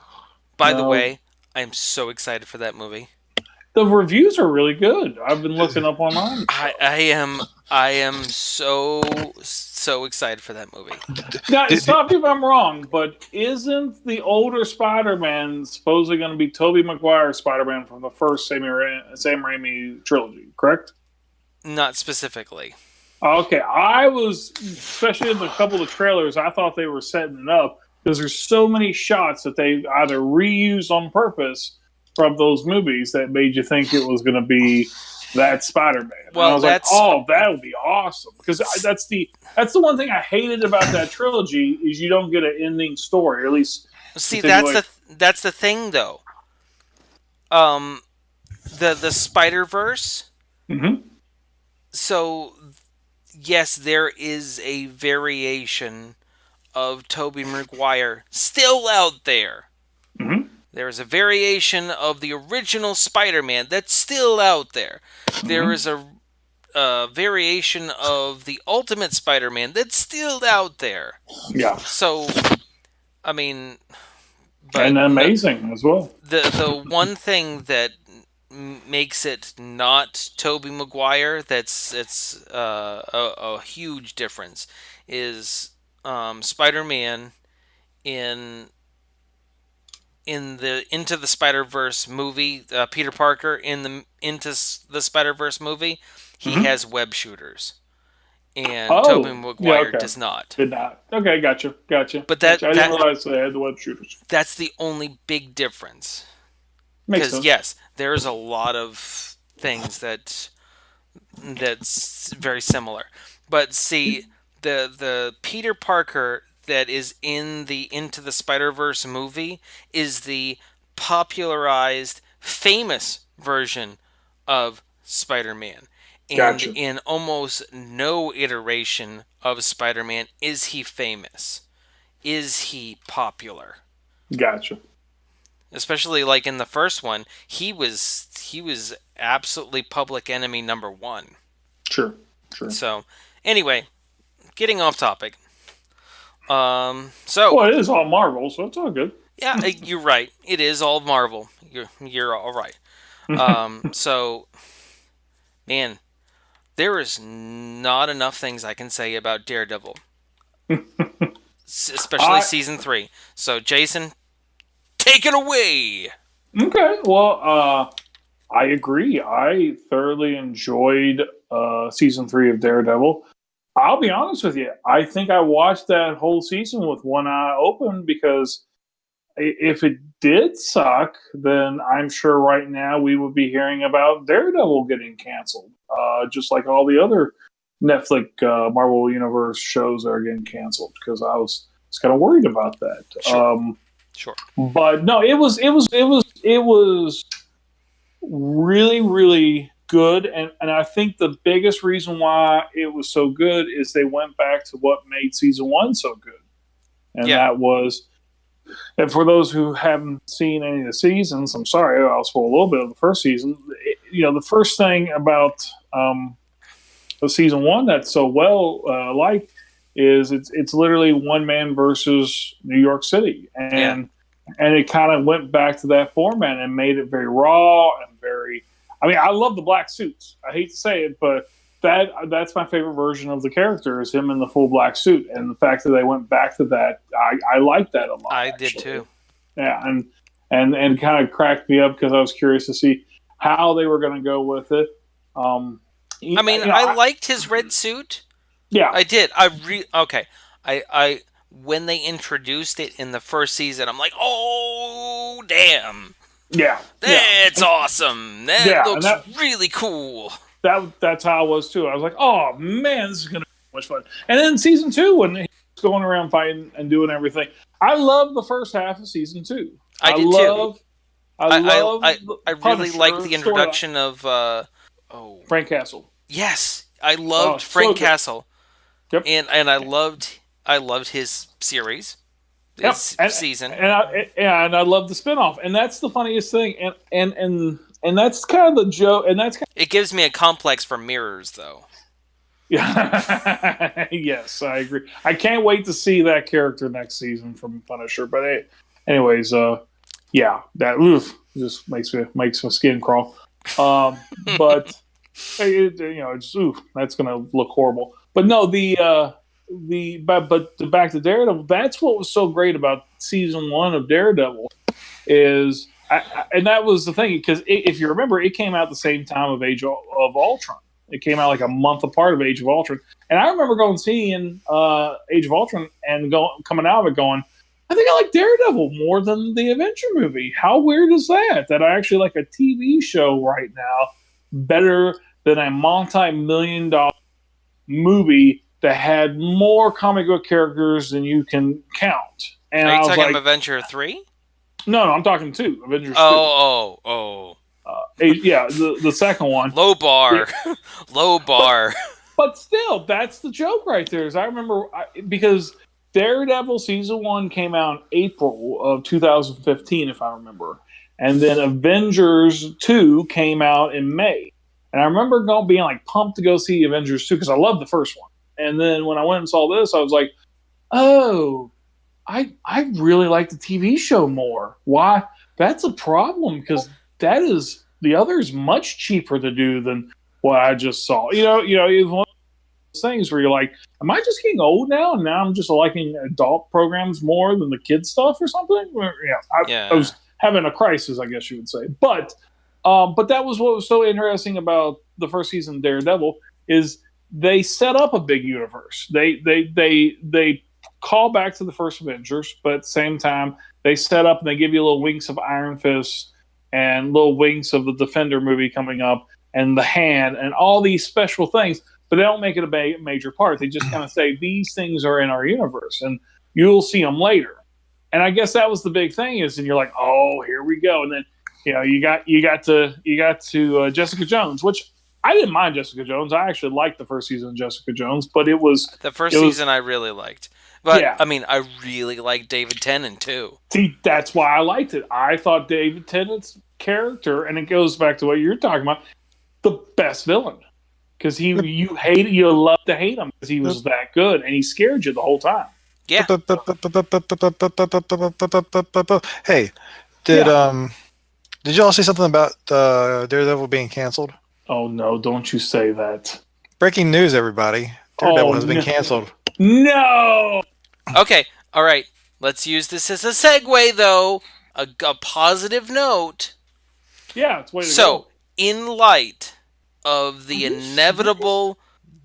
By the No, way, I am so excited for that movie. the reviews are really good. I've been looking up online and I, stuff. I am I am so excited for that movie. Now, Did, did, stop me if I'm wrong, but isn't the older Spider-Man supposedly going to be Tobey Maguire's Spider-Man from the first Sam Raimi trilogy? Correct? Not specifically. Okay, I was, especially in the couple of trailers, I thought they were setting it up because there's so many shots that they either reused on purpose from those movies that made you think it was going to be that Spider-Man. And I Well, was like, oh, that would be awesome because that's the one thing I hated about that trilogy is you don't get an ending story, or at least see continuation. that's the thing though. Um, the Spider Verse. Mm-hmm. So yes, there is a variation of Tobey Maguire still out there. Mm-hmm. There is a variation of the original Spider-Man that's still out there. There Mm-hmm. is a variation of the Ultimate Spider-Man that's still out there. Yeah, So, I mean, but and no, amazing as well. the one thing that makes it not Tobey Maguire that's a huge difference is Spider-Man in the Into the Spider Verse movie, Peter Parker in the Into the Spider Verse movie, he Mm-hmm. has web shooters, and Tobey Oh, yeah, Maguire okay. does not. Did not. Okay, gotcha, gotcha, But gotcha. I didn't realize they had the web shooters. that's the only big difference. Makes Because sense. yes, there's a lot of things that's very similar. But see, the Peter Parker that is in the Into the Spider Verse movie is the popularized, famous version of Spider Man. And Gotcha, in almost no iteration of Spider Man is he famous. Is he popular? gotcha. Especially like in the first one, he was absolutely public enemy number one. Sure, sure. So anyway, getting off topic. So Well, it is all Marvel, so it's all good. yeah, you're right. It is all Marvel. You're all right. So man, there is not enough things I can say about Daredevil, especially I season 3. So Jason, take it away. okay. Well, I agree. I thoroughly enjoyed season 3 of Daredevil. I'll be honest with you. I think I watched that whole season with one eye open because if it did suck, then I'm sure right now we would be hearing about Daredevil getting canceled, just like all the other Netflix Marvel Universe shows are getting canceled. Because I was kind of worried about that. Sure, sure. But no, it was really really good, and I think the biggest reason why it was so good is they went back to what made season one so good, and Yeah, that was. And for those who haven't seen any of the seasons, I'm sorry, I'll spoil a little bit of the first season. The first thing about the season one that's so well liked is it's literally one man versus New York City, yeah. and it kind of went back to that format and made it very raw and very. I mean, I love the black suits. I hate to say it, but that's my favorite version of the character is him in the full black suit, and the fact that they went back to that, I like that a lot I did actually. too. Yeah, and kind of cracked me up because I was curious to see how they were going to go with it. Um, I mean, I liked his red suit. yeah, I did. Okay. I when they introduced it in the first season, I'm like, oh damn, yeah, yeah, that's awesome. That yeah, and looks really cool. that's how I was too. I was like, oh man, this is going to be much fun. And then season two, when he's going around fighting and doing everything, I love the first half of season two. I I did too. love, I love the I really Punisher liked the storyline. introduction of oh Frank Castle. yes, I Oh, loved so Frank good. Castle, Yep. and I loved his series. Yep, this and season. and I love the spinoff, and that's the funniest thing, and that's kind of the joke, and that's kind It gives me a complex for mirrors, though. of, yes, I agree. I can't wait to see that character next season from Punisher. But anyways, yeah, that just makes my skin crawl. But it's that's gonna look horrible. But no, but back to Daredevil. That's what was so great about season 1 of Daredevil is, and that was the thing because if you remember, it came out the same time of of Ultron. It came out like a month apart of Age of Ultron, and I remember going seeing Age of Ultron and coming out of it going, I think I like Daredevil more than the Avenger movie. How weird is that? That I actually like a TV show right now better than a multi-million-dollar movie that had more comic book characters than you can count. And Are you I was talking like, Avenger 3? no, I'm talking 2, Avengers 2. Oh. Yeah, the second one. Low bar. Yeah. Low bar. But still, that's the joke right there. Is I remember because Daredevil season 1 came out in April of 2015, if I remember, and then Avengers 2 came out in May. And I remember being like pumped to go see Avengers 2 because I loved the first one. And then when I went and saw this, I was like, oh, I really like the TV show more. Why? That's a problem because the other is much cheaper to do than what I just saw. It's one of those things where you're like, am I just getting old now? And now I'm just liking adult programs more than the kid stuff or something? I was having a crisis, I guess you would say. But that was what was so interesting about the first season of Daredevil is they set up a big universe. They call back to the first Avengers, but at the same time they set up and they give you little winks of Iron Fist and little winks of the Defender movie coming up and the Hand and all these special things, but they don't make it a major part. They just kind of say these things are in our universe and you'll see them later. And I guess that was the big thing is, and you're like, oh, here we go. And then you got to Jessica Jones, which I didn't mind Jessica Jones. I actually liked the first season of Jessica Jones, but it was the first season I really liked. But yeah. I mean, I really liked David Tennant too. See, that's why I liked it. I thought David Tennant's character, and it goes back to what you're talking about, the best villain. Because you love to hate him because he was that good, and he scared you the whole time. Yeah. Hey, did y'all see something about Daredevil being canceled? Oh no! Don't you say that! Breaking news, everybody! Daredevil has been canceled. No. Okay. All right. Let's use this as a segue, though. A positive note. Yeah, it's way to go. So, in light of the inevitable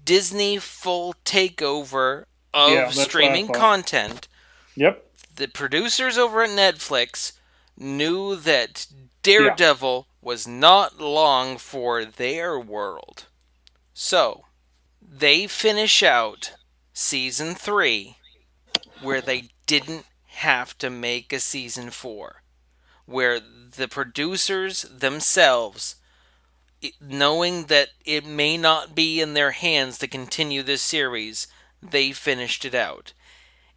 Disney full takeover of streaming content, the producers over at Netflix knew that Daredevil was not long for their world. So, they finish out season 3 where they didn't have to make a season 4. Where the producers themselves, knowing that it may not be in their hands to continue this series, they finished it out.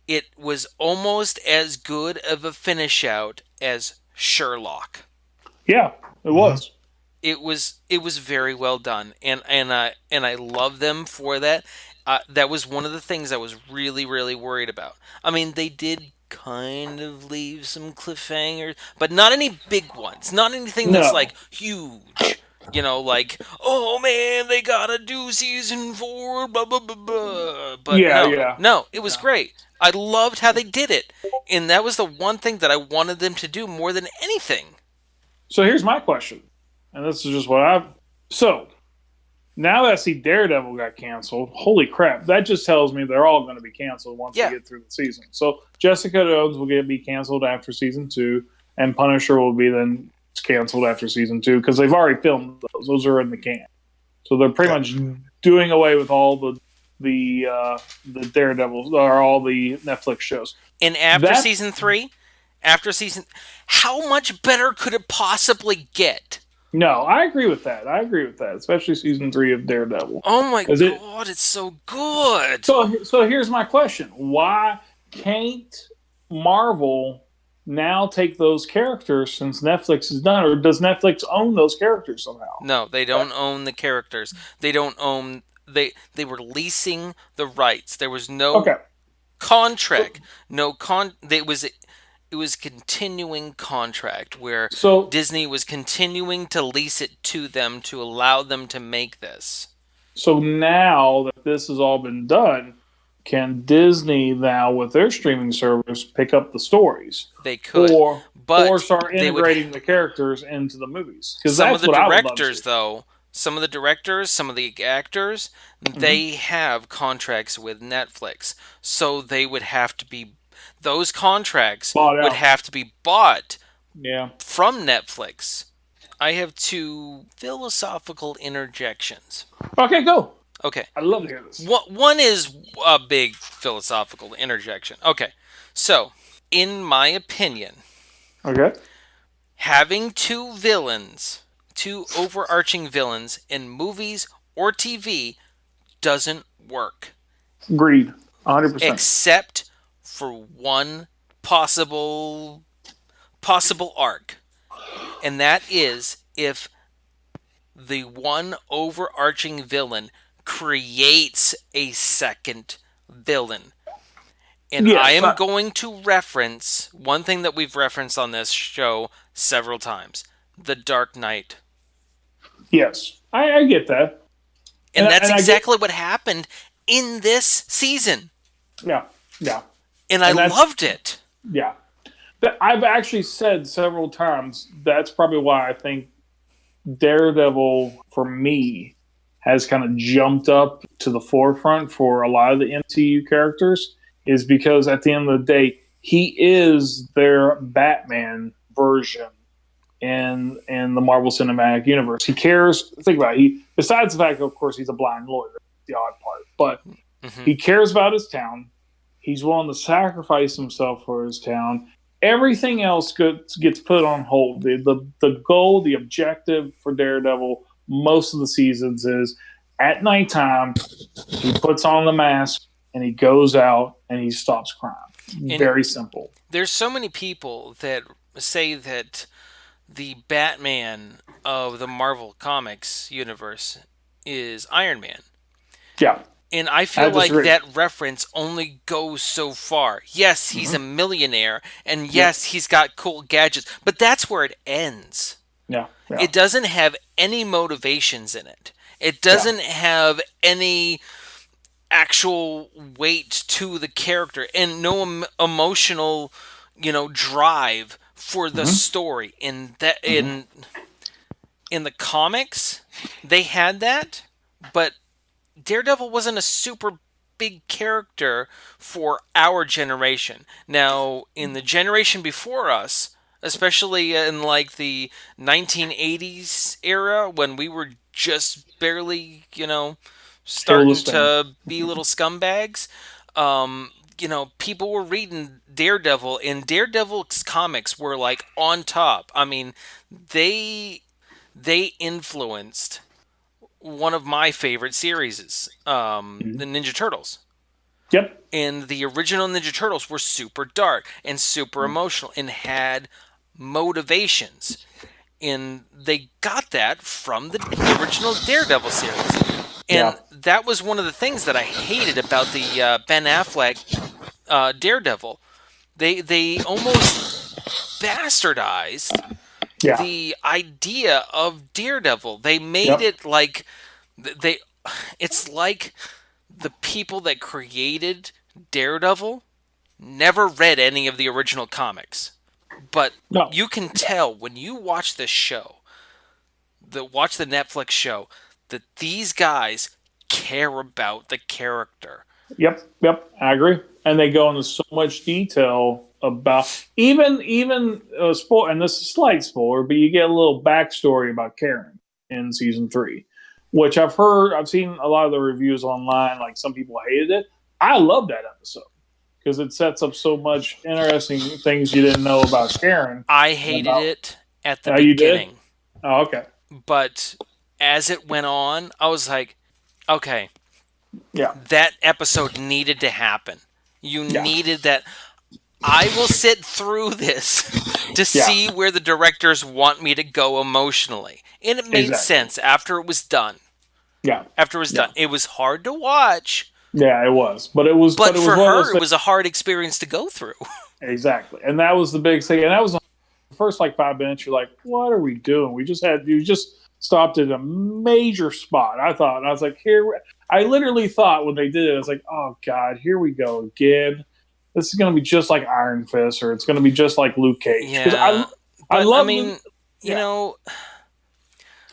It was almost as good of a finish out as Sherlock. Yeah, it was. It was very well done, and I love them for that. That was one of the things I was really, really worried about. I mean, they did kind of leave some cliffhangers, but not any big ones. Not anything that's like huge. Like, oh man, they gotta do season 4, blah blah blah blah. But no, it was great. I loved how they did it, and that was the one thing that I wanted them to do more than anything. So here's my question, and this is just what so. Now that I see Daredevil got canceled, holy crap, that just tells me they're all going to be canceled once we get through the season. So Jessica Jones will be canceled after season 2, and Punisher will be then canceled after season 2 because they've already filmed those. Those are in the can. So they're pretty much doing away with all the Daredevils or all the Netflix shows. And after season 3, how much better could it possibly get? No, I agree with that. Especially season 3 of Daredevil. Oh my god, it's so good. So here's my question: why can't Marvel now take those characters since Netflix is done, or does Netflix own those characters somehow? No, they don't own the characters. They don't own they were leasing the rights. There was no Okay, contract. No con it was continuing contract where so Disney was continuing to lease it to them to allow them to make this. so now that this has all been done, can Disney now with their streaming service pick up the stories, They could, or but start they would integrating the characters into the movies? Because some of that's the what I would love to see. directors though, some of the directors, some of the actors, Mm-hmm. they have contracts with Netflix. So they would have to be those contracts Bought would out. have to be bought Yeah. from Netflix. I have two philosophical interjections. Okay, go. Okay. I'd love to hear this. One is a big philosophical interjection. Okay. So, in my opinion, Okay. having two villains, two overarching villains in movies or TV doesn't work. Agreed. 100%. Except for one possible arc. And that is if the one overarching villain creates a second villain. And I Yes. am going to reference one thing that we've referenced on this show several times: The Dark Knight. Yes. I get that. And that's I get. exactly what happened in this season. Yeah. Yeah. And I And that's. loved it. Yeah. I've actually said several times that's probably why I think Daredevil, for me, has kind of jumped up to the forefront for a lot of the MCU characters, is because at the end of the day, he is their Batman version in the Marvel Cinematic Universe. He cares. Think about it. He, besides the fact, of course, he's a blind lawyer, the odd part, but Mm-hmm. he cares about his town. He's willing to sacrifice himself for his town. Everything else gets put on hold. The goal, the objective for Daredevil most of the seasons is at nighttime, he puts on the mask and he goes out and he stops crime. And Very simple. there's so many people that say that the Batman of the Marvel Comics universe is Iron Man. Yeah. And I I feel like disagree. that reference only goes so far. Yes, he's a Mm-hmm. millionaire, and Yep. yes, he's got cool gadgets, but that's where it ends. Yeah. Yeah. It doesn't have any motivations in it. It Yeah. doesn't have any actual weight to the character and no emotional, drive for the Mm-hmm. story. In that Mm-hmm. in the comics, they had that, but Daredevil wasn't a super big character for our generation. Now, in the generation before us, especially in like the 1980s era when we were just barely, Kill the starting stand. to be little scumbags, people were reading Daredevil, and Daredevil's comics were like on top. I mean, they influenced one of my favorite series, Mm-hmm. the Ninja Turtles. Yep. And the original Ninja Turtles were super dark and super emotional and had motivations. And they got that from the original Daredevil series. And Yeah. that was one of the things that I hated about the Ben Affleck Daredevil. They almost bastardized Yeah. the idea of Daredevil. They made Yep. it like they it's like the people that created Daredevil never read any of the original comics. But No. you can tell when you watch this show, watch the Netflix show, that these guys care about the character. Yep, yep, I agree. And they go into so much detail about even spoil. And this is a slight spoiler, but you get a little backstory about Karen in season 3, which I've seen a lot of the reviews online. Like some people hated it. I love that episode because it sets up so much interesting things you didn't know about Karen. I And hated about, it at the oh, you did? beginning, Oh, okay. but as it went on, I was like, okay, Yeah, that episode needed to happen. You yeah, needed that. I will sit through this to Yeah. see where the directors want me to go emotionally. And it made Exactly. sense after it was done. Yeah. After it was Yeah. done. It was hard to watch, Yeah, it was. But but it was for one of those her, it things. was a hard experience to go through. Exactly. And that was the big thing. And that was the first like 5 minutes, you're like, what are we doing? You just stopped at a major spot. I was like, I literally thought when they did it, I was like, oh God, here we go again. This is going to be just like Iron Fist, or it's going to be just like Luke Cage. Because Yeah. I But, I love Luke. mean, you Yeah. know,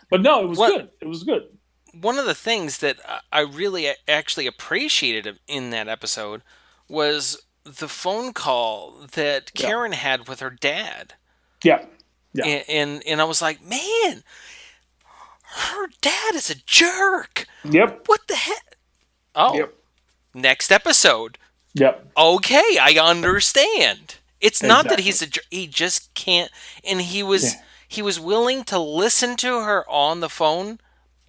But no, it was what good. It was good. one of the things that I really actually appreciated in that episode was the phone call that Yeah. Karen had with her dad. Yeah. Yeah. And I was like, man, her dad is a jerk. Yep. What the heck? Oh, Yep. next episode. Yep. Okay, I understand. It's not that Exactly. he's a jerk. He just can't. And Yeah. he was willing to listen to her on the phone,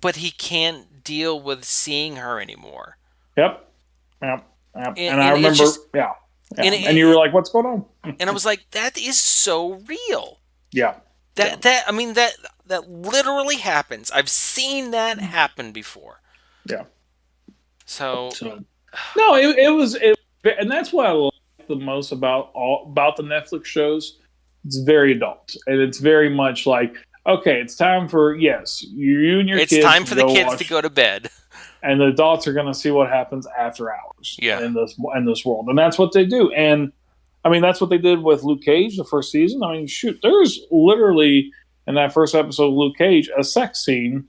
but he can't deal with seeing her anymore. Yep. Yep. Yep. And I And it's remember, just yeah. and Yeah. And you were like, what's going on? and I was like, that is so real. Yeah. Yeah. I mean that literally happens. I've seen that happen before. Yeah. So So no, and that's what I like the most about the Netflix shows. It's very adult, and it's very much like, okay, it's time for you and your it's kids time can for the go kids to watch, go to bed. and the adults are going to see what happens after hours Yeah. in this world, and that's what they do. And I mean, that's what they did with Luke Cage the first season. I mean, shoot, there's literally in that first episode of Luke Cage a sex scene,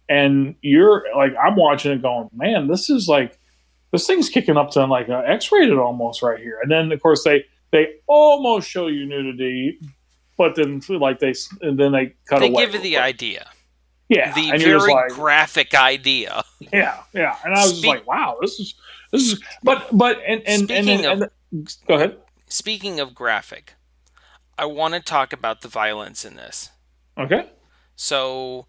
and you're like, I'm watching it going, man, this thing's kicking up to like a X-rated almost right here. And then of course they almost show you nudity, but then they cut They away. give you the idea. Yeah, The and you're just very like, graphic idea. yeah. And I was just like, wow, this is. But Speaking of go ahead. speaking of graphic, I want to talk about the violence in this. Okay. So,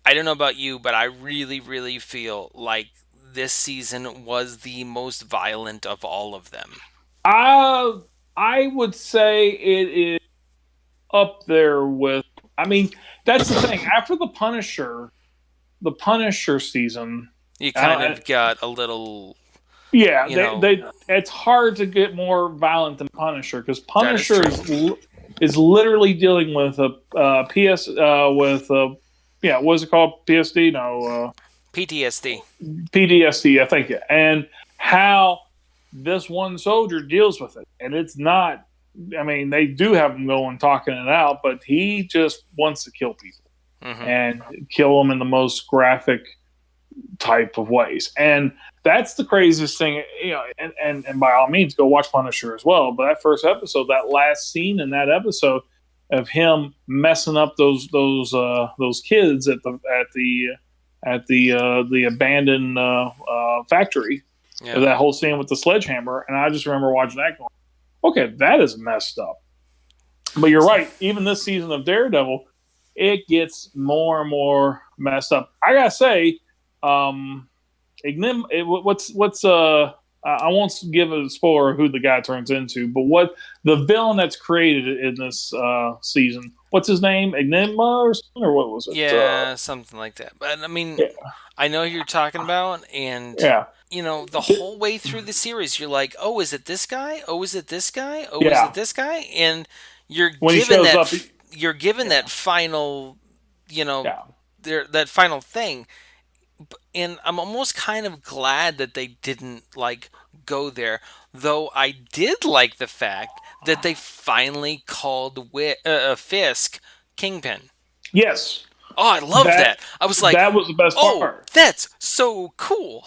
I don't know about you, but I really, really feel like this season was the most violent of all of them. I would say it is up there with. I mean, that's the thing. After the Punisher season, You kind of got a little, yeah, you know, they it's hard to get more violent than Punisher because that is Punisher true. is literally dealing with a PS with yeah, what is it called? PSD? No, PTSD. PTSD. I think, and how this one soldier deals with it, and it's not. I mean, they do have him going talking it out, but he just wants to kill people Hmm. and kill them in the most graphic type of ways. And that's the craziest thing, you know, and by all means go watch Punisher as well. But that first episode, that last scene in that episode of him messing up those kids at the abandoned factory, Yeah. that whole scene with the sledgehammer, and I just remember watching that going, okay, that is messed up. But you're right, even this season of Daredevil, it gets more and more messed up. I gotta say, I won't give a spoiler of who the guy turns into, but what the villain that's created in this season, what's his name? Enigma or something, or what was it? Yeah, something like that. But I mean, Yeah. I know who you're talking about, and Yeah. you know, the whole way through the series, you're like, "Oh, is it this guy? Oh, is it this guy? Oh, is Yeah. it this guy?" And you're When he given shows that up, you're given that final, you know, yeah. that final thing. And I'm almost kind of glad that they didn't like go there, though I did like the fact that they finally called Fisk Kingpin. Yes. Oh, I love that. I was like, that was the best oh, part. that's so cool.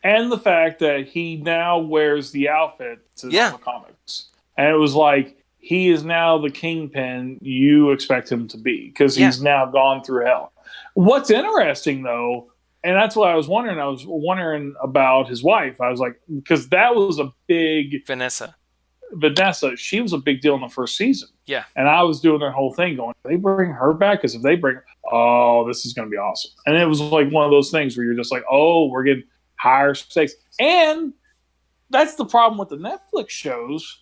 And the fact that he now wears the outfit to Yeah. the comics. And it was like, he is now the Kingpin you expect him to be because he's now gone through hell. What's interesting, though, and that's what I was wondering about his wife. I was like, because that was a big Vanessa, she was a big deal in the first season. Yeah. And I was doing that whole thing going, they bring her back? Because if they bring her, oh, this is going to be awesome. And it was like one of those things where you're just like, oh, we're getting higher stakes. And that's the problem with the Netflix shows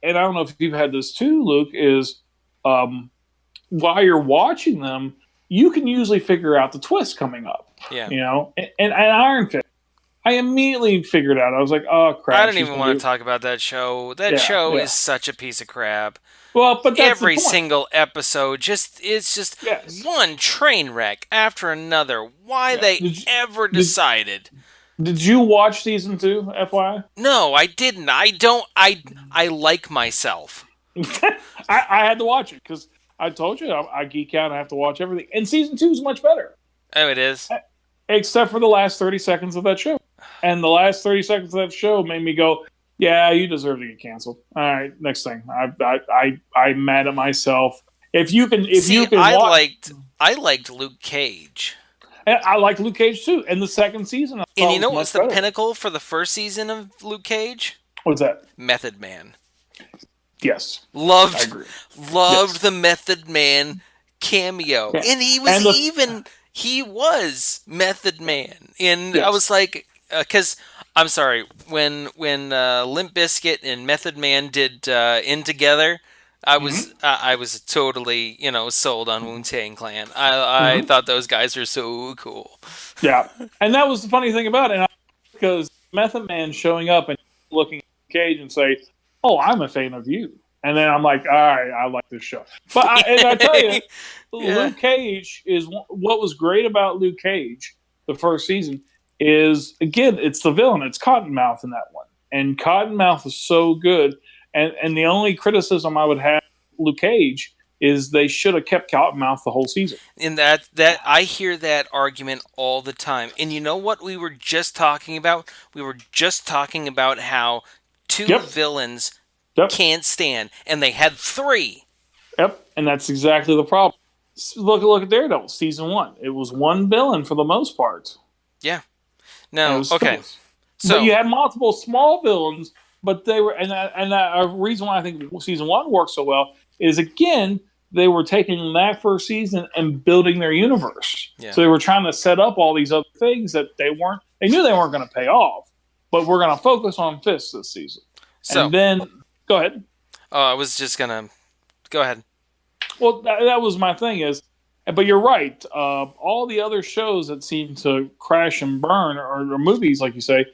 and I don't know if you've had this too, Luke, is um, while you're watching them, you can usually figure out the twist coming up. Yeah. And Iron Fist, I immediately figured out. I was like, oh I crap, don't she's even gonna want do. to talk about that show. That Yeah, show yeah. is such a piece of crap. Well, but that's the Every point. single episode it's just Yes. one train wreck after another. Why Yeah. they ever Did decided? Did you watch season 2? FYI. No, I didn't. I don't. I like myself. I had to watch it because I told you I geek out and I have to watch everything. And season 2 is much better, Oh, it is. except for the last 30 seconds of that show. And the last 30 seconds of that show made me go, "Yeah, you deserve to get canceled." All right, next thing. I'm mad at myself. If you can I liked Luke Cage. and I like Luke Cage too. And the second season, I And thought you was know much what's the better. pinnacle for the first season of Luke Cage? What's that? Method Man. Yes, I Loved agree. Yes. the Method Man cameo. Yeah. And he was Method Man. And I Yes. was like, because I'm sorry, when Limp Bizkit and Method Man did In Together, I was totally sold on Wu-Tang Clan. I thought those guys were so cool. Yeah, and that was the funny thing about it, because Method Man showing up and looking at Cage and say, "Oh, I'm a fan of you," and then I'm like, "All right, I like this show." But I tell you, Yeah. Luke Cage is what was great about Luke Cage. The first season is, again, it's the villain. It's Cottonmouth in that one, and Cottonmouth is so good. And the only criticism I would have Luke Cage is they should have kept Cottonmouth the whole season. And that I hear that argument all the time. And you know what we were just talking about? We were just talking about how two Yep. villains Yep. can't stand, and they had three. Yep, and that's exactly the problem. Look at Daredevil season 1. It was one villain for the most part. Yeah. And it No. was Okay. Phyllis. So But you had multiple small villains, but they were, and a reason why I think season 1 worked so well is, again, they were taking that first season and building their universe. Yeah. So they were trying to set up all these other things that they knew they weren't going to pay off, but we're going to focus on Fist this season. So And then go ahead. I was just gonna go ahead. Well, that was my thing is, but you're right. All the other shows that seem to crash and burn, or movies, like you say,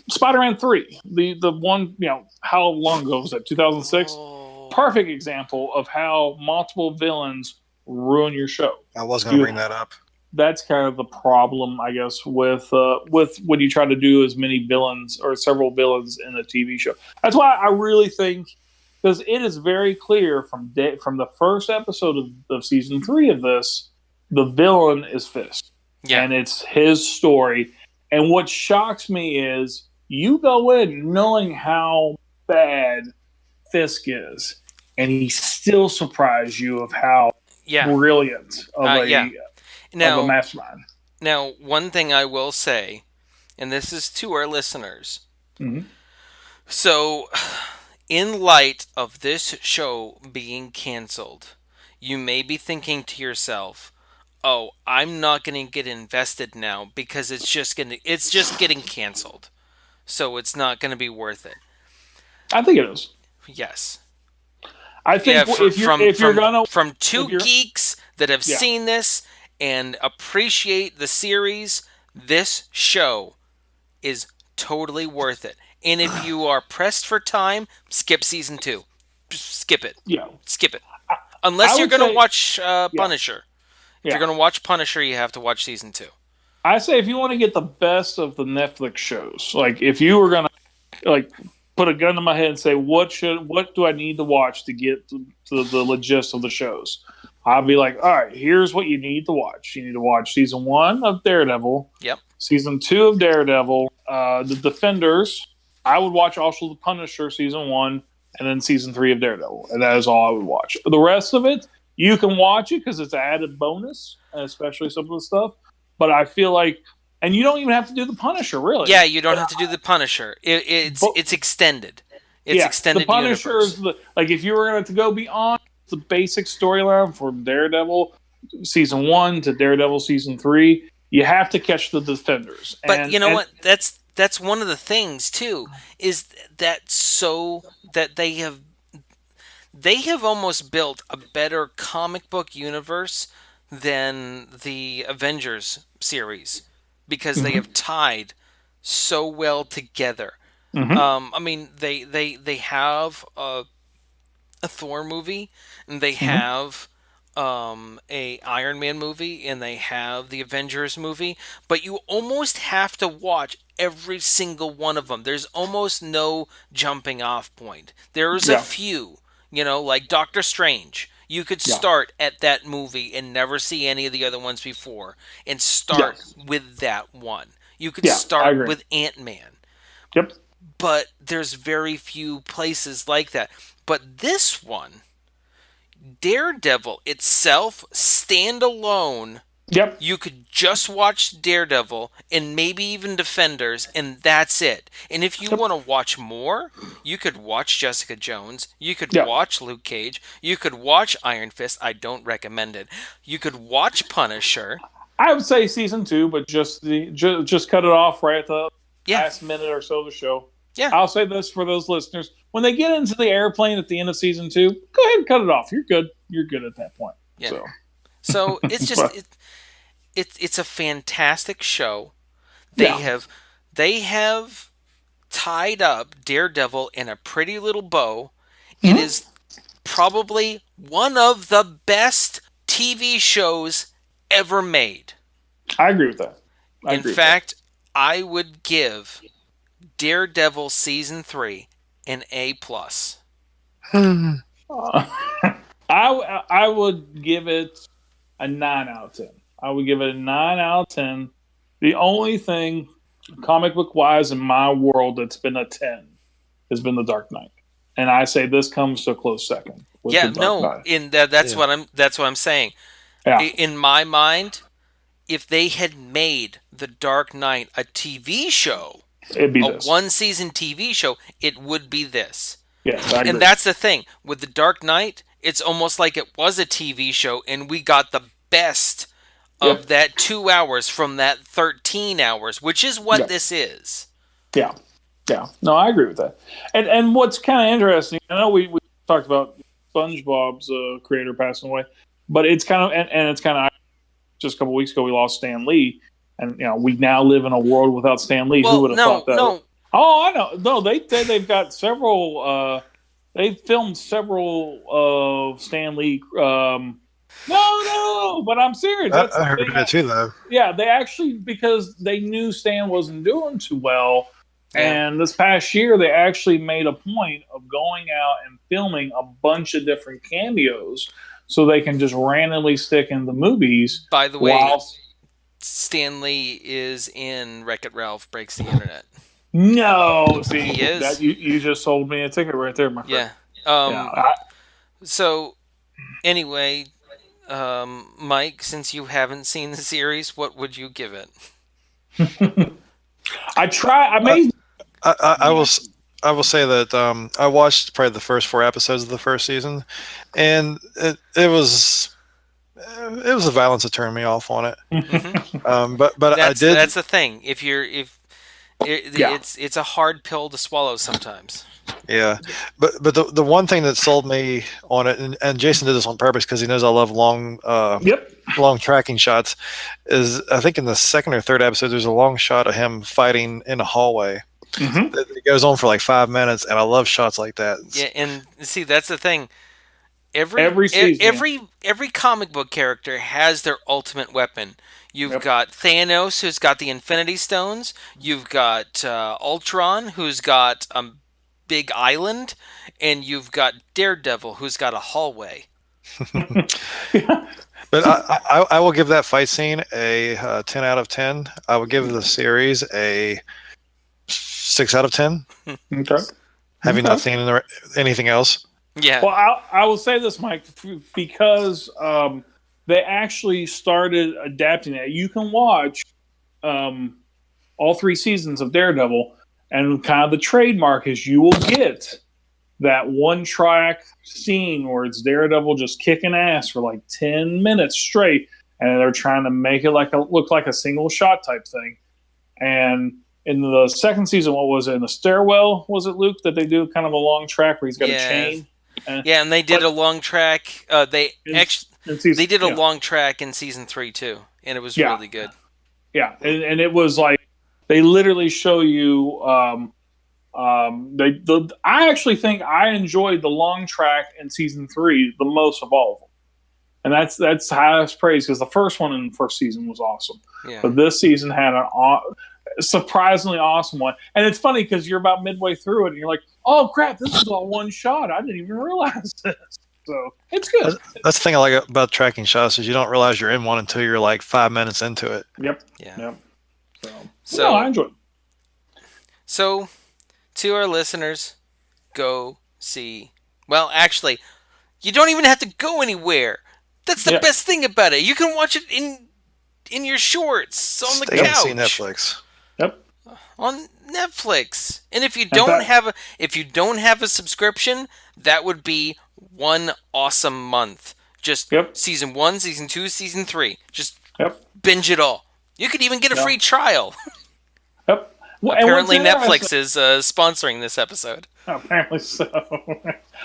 Spider-Man 3, the one, how long ago was that? 2006. Oh. Perfect example of how multiple villains ruin your show. I was going to bring that up. That's kind of the problem, I guess, with when you try to do as many villains or several villains in a TV show. That's why I really think, because it is very clear from the first episode of season 3 of this, the villain is Fist, Yeah. and it's his story. And what shocks me is you go in knowing how bad Fisk is, and he still surprised you of how Yeah. brilliant of a Now, mastermind. Now, one thing I will say, and this is to our listeners. Mhm. So, in light of this show being canceled, you may be thinking to yourself, "Oh, I'm not going to get invested now because it's just getting canceled. So it's not going to be worth it." I think it is. Yes. I think if you're gonna from two geeks that have Yeah. seen this and appreciate the series, this show is totally worth it. And if you are pressed for time, skip season 2. Just skip it. Yeah. Skip it. Unless you're would going to say- watch Punisher. If Yeah. you're going to watch Punisher, you have to watch season 2. I say if you want to get the best of the Netflix shows, like if you were gonna put a gun to my head and say what do I need to watch to get to the gist of the shows, I'll be like, all right, here's what you need to watch. You need to watch season 1 of Daredevil. Yep. Season 2 of Daredevil. The Defenders. I would watch also the Punisher season 1, and then season 3 of Daredevil, and that is all I would watch. The rest of it, you can watch it because it's an added bonus, especially some of the stuff. But I feel like, and you don't even have to do the Punisher, really. Yeah, you don't have to do the Punisher. It's extended. It's extended. The Punisher is like if you were going to go beyond the basic storyline from Daredevil season 1 to Daredevil season 3, you have to catch the Defenders. But you know what? That's one of the things too, is that they have they have almost built a better comic book universe than the Avengers series because they Mm-hmm. have tied so well together. Mm-hmm. I mean, they have a Thor movie, and they Mm-hmm. have a Iron Man movie, and they have the Avengers movie, but you almost have to watch every single one of them. There's almost no jumping off point. There's a Yeah. few, like Doctor Strange. You could Yeah. start at that movie and never see any of the other ones before and Yeah. start with that one. You could Yeah. I start agree. with Ant-Man, Yep. but there's very few places like that. But this one, Daredevil itself, standalone, Yep. you could just watch Daredevil and maybe even Defenders, and that's it. And if you Yep. want to watch more, you could watch Jessica Jones, you could Yeah. watch Luke Cage, you could watch Iron Fist. I don't recommend it. You could watch Punisher. I would say season 2, but just cut it off right at the Yeah, last minute or so of the show. yeah, I'll say this for those listeners: when they get into the airplane at the end of season 2, go ahead and cut it off. You're good. You're good at that point. yeah. So, So it's just but it's a fantastic show. They yeah. have they have tied up Daredevil in a pretty little bow. It Mhm. is probably one of the best TV shows ever made. I agree with that. I In agree with that. fact, I would give Daredevil season 3 an A plus. Uh, I would give it a 9 out of 10. I would give it a 9 out of 10. The only thing comic book wise in my world that's been a 10 has been the Dark Knight, and I say this comes to a close second with the Yeah, Dark no, Knight. in that's Yeah. what I'm saying. Yeah. In my mind, if they had made The Dark Knight a TV show, It'd be a this. one season TV show, it would be this. Yes, I And agree. that's the thing. With The Dark Knight, it's almost like it was a TV show and we got the best of Yep. that 2 hours from that 13 hours, which is what Yeah. this is. Yeah. Yeah. No, I agree with that. And what's kind of interesting, I know we talked about SpongeBob's creator passing away, but it's kind of and it's kind of just a couple weeks ago we lost Stan Lee, and we now live in a world without Stan Lee. Who Well, would have no, thought that? no. Oh, I know. No, they've got several. They filmed several of Stan Lee. No, but I'm serious. I heard that too, though. Yeah, they actually, because they knew Stan wasn't doing too well, Yeah. and this past year they actually made a point of going out and filming a bunch of different cameos so they can just randomly stick in the movies By the way, while. Stan Lee is in Wreck-It Ralph Breaks the Internet. No, see, He is. that you just sold me a ticket right there, my friend. Yeah. Yeah, So, anyway, Mike, since you haven't seen the series, what would you give it? I try. I made. I will say that I watched probably the first 4 episodes of the first season, and it was the violence that turned me off on it. But I did. That's the thing. Yeah. It's a hard pill to swallow sometimes. Yeah, but the one thing that sold me on it, and Jason did this on purpose because he knows I love Yep. long tracking shots, is I think in the second or third episode there's a long shot of him fighting in a hallway. Mm-hmm. It goes on for like 5 minutes, and I love shots like that. Yeah, and see that's the thing. Every season, Every comic book character has their ultimate weapon. You've Yep. got Thanos, who's got the Infinity Stones. You've got Ultron, who's got a big island, and you've got Daredevil, who's got a hallway. But I will give that fight scene a 10 out of 10. I would give the series a 6 out of 10. Okay. Have you not seen anything else? Yeah. Well, I will say this, Mike, because they actually started adapting it. You can watch all 3 seasons of Daredevil, and kind of the trademark is you will get that one track scene where it's Daredevil just kicking ass for like 10 minutes straight, and they're trying to make it look like a single shot type thing. And in the second season, what was it? In the stairwell, was it, Luke, that they do kind of a long track where he's got a chain? Yeah, and they did But a long track. in, in season, They did a yeah, long track in season 3 too, and it was yeah, really good. yeah, and it was like they literally show you. I actually think I enjoyed the long track in season 3 the most of all of them, and that's highest praise because the first one in the first season was awesome, Yeah. but this season had a surprisingly awesome one. And it's funny because you're about midway through it and you're like, oh crap, this is all one shot. I didn't even realize this. So it's good. That's the thing I like about tracking shots is you don't realize you're in one until you're like 5 minutes into it. Yep. Yeah. Yep. So So no, I enjoyed it. So, to our listeners, go see. Well, actually, you don't even have to go anywhere. That's the Yeah. best thing about it. You can watch it in your shorts on the Stay and see couch Netflix. Yep. on Netflix. And if you In don't fact, have a subscription, that would be one awesome month. Just yep. season 1, season 2, season 3. Just Yep. binge it all. You could even get a Yeah. free trial. Yep. Well, and what's Apparently, interesting- Netflix is sponsoring this episode. Apparently so.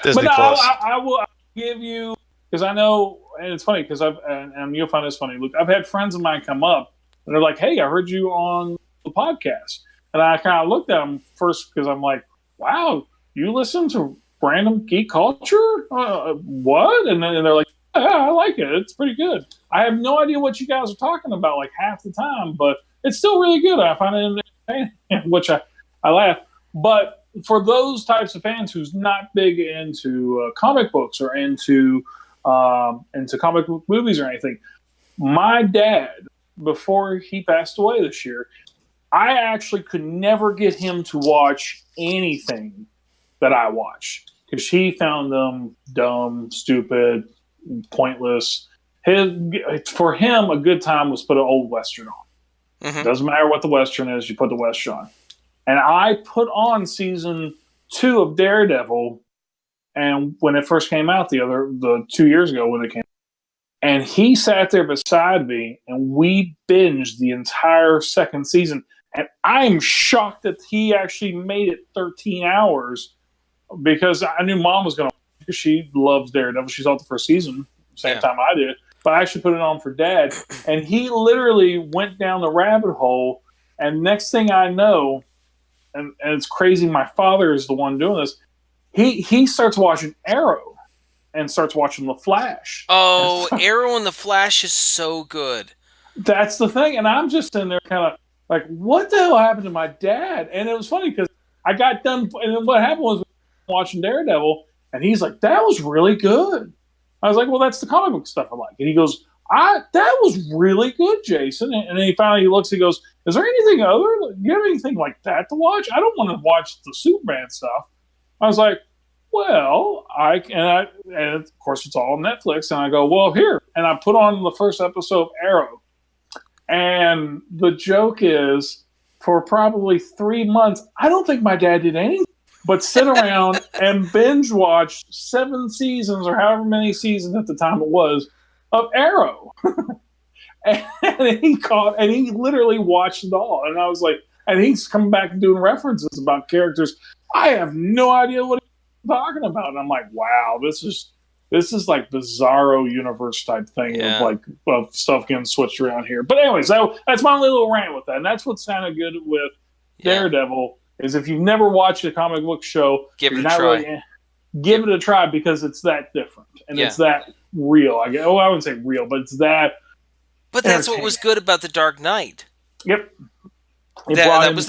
Disney But no, Plus. I will give you because I know, and it's funny because and you'll find this funny. Look, I've had friends of mine come up and they're like, "Hey, I heard you on the podcast," and I kind of looked at them first because I'm like, "Wow, you listen to random geek culture? What?" And then they're like, "Yeah, I like it. It's pretty good." I have no idea what you guys are talking about like half the time, but it's still really good. I find it entertaining, which I laugh, but for those types of fans who's not big into comic books or into comic book movies or anything, my dad, before he passed away this year, I actually could never get him to watch anything that I watched because he found them dumb, stupid, pointless. For him, a good time was put an old Western on. Mm-hmm. Doesn't matter what the Western is, you put the Western on. And I put on season 2 of Daredevil, and when it first came out the 2 years ago when it came, and he sat there beside me, and we binged the entire second season. And I'm shocked that he actually made it 13 hours because I knew Mom was going to. Because she loves Daredevil, she saw the first season same time I did. But I actually put it on for Dad, and he literally went down the rabbit hole. And next thing I know. And it's crazy. My father is the one doing this. He starts watching Arrow and starts watching The Flash. Oh, Arrow and The Flash is so good. That's the thing. And I'm just in there kind of like, what the hell happened to my dad? And it was funny because I got done. And then what happened was watching Daredevil, and he's like, that was really good. I was like, well, that's the comic book stuff I like. And he goes, that was really good, Jason. And then he finally looks, he goes, is there anything other? Do you have anything like that to watch? I don't want to watch the Superman stuff. I was like, well, and of course it's all on Netflix. And I go, well, here. And I put on the first episode of Arrow. And the joke is, for probably 3 months, I don't think my dad did anything but sit around and binge watch 7 seasons or however many seasons at the time it was of Arrow. and he literally watched it all. And I was like, and he's coming back and doing references about characters. I have no idea what he's talking about. And I'm like, wow, this is like bizarro universe type thing of stuff getting switched around here. But anyways, that's my little rant with that. And that's what sounded good with Daredevil is if you've never watched a comic book show, give it a try. Give it a try because it's that different and it's that real. I wouldn't say real, but it's that. But that's what was good about The Dark Knight. Yep. That was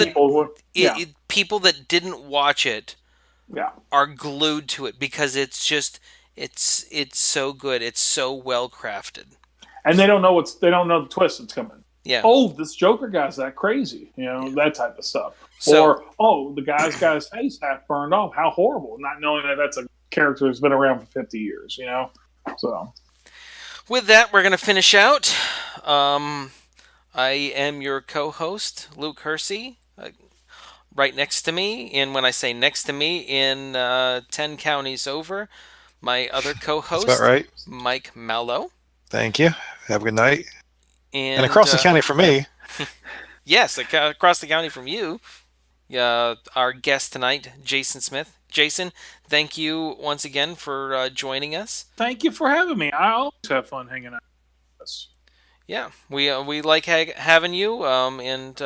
people that didn't watch it are glued to it because it's just it's so good. It's so well crafted. And they don't know the twist that's coming. Yeah. Oh, this Joker guy's that crazy. That type of stuff. Or, the guy's got his face half burned off. How horrible. Not knowing that that's a character that's been around for 50 years, So. With that, we're going to finish out. I am your co-host, Luke Hersey, right next to me. And when I say next to me, in 10 counties over, my other co-host, That's about right. Mike Mallow. Thank you. Have a good night. And across the county from me. Yes, across the county from you. our guest tonight, Jason Smith. Jason, thank you once again for joining us. Thank you for having me. I always have fun hanging out with us. Yeah, we like having you, and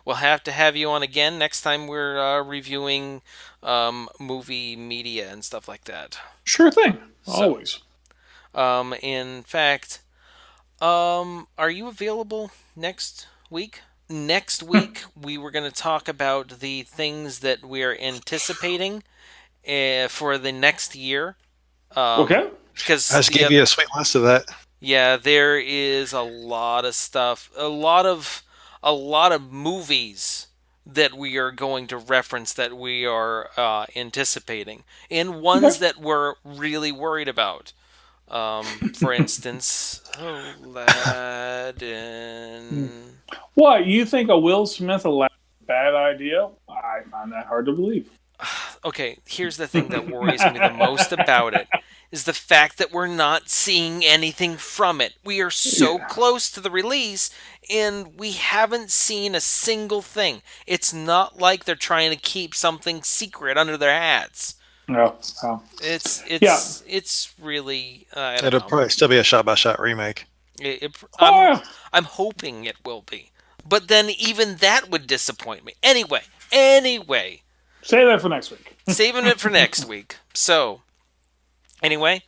we'll have to have you on again next time we're reviewing movie media and stuff like that. Sure thing. So, Always. in fact, are you available next week? Next week, we were going to talk about the things that we're anticipating for the next year. Okay. I Because just gave you a sweet list of that. yeah, there is a lot of stuff, a lot of movies that we are going to reference that we are anticipating, and Okay. ones that we're really worried about. For instance, Aladdin. What, you think a Will Smith Aladdin is a bad idea? I find that hard to believe. Okay, here's the thing that worries me the most about it is the fact that we're not seeing anything from it. We are so Yeah. close to the release and we haven't seen a single thing. It's not like they're trying to keep something secret under their hats. No. No. It's Yeah. it's it's really I don't It'll know. probably still be a shot-by-shot remake. Oh, yeah. I'm hoping it will be. But then even that would disappoint me. Anyway, Say that for next week. saving it for next week. So, anyway,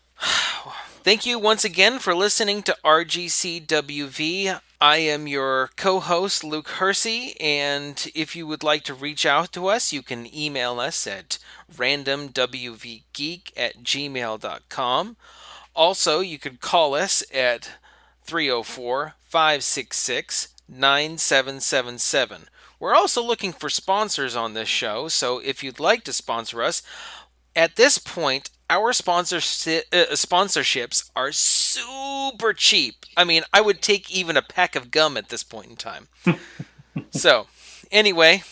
thank you once again for listening to RGCWV. I am your co host, Luke Hersey, and if you would like to reach out to us, you can email us at randomwvgeek@gmail.com. Also, you could call us at 304-566-9777. We're also looking for sponsors on this show, so if you'd like to sponsor us, at this point, our sponsorships are super cheap. I mean, I would take even a pack of gum at this point in time. So, anyway,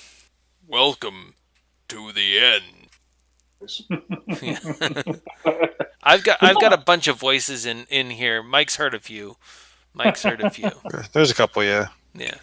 welcome to the end. I've got a bunch of voices in here. Mike's heard a few. There's a couple, yeah. Yeah.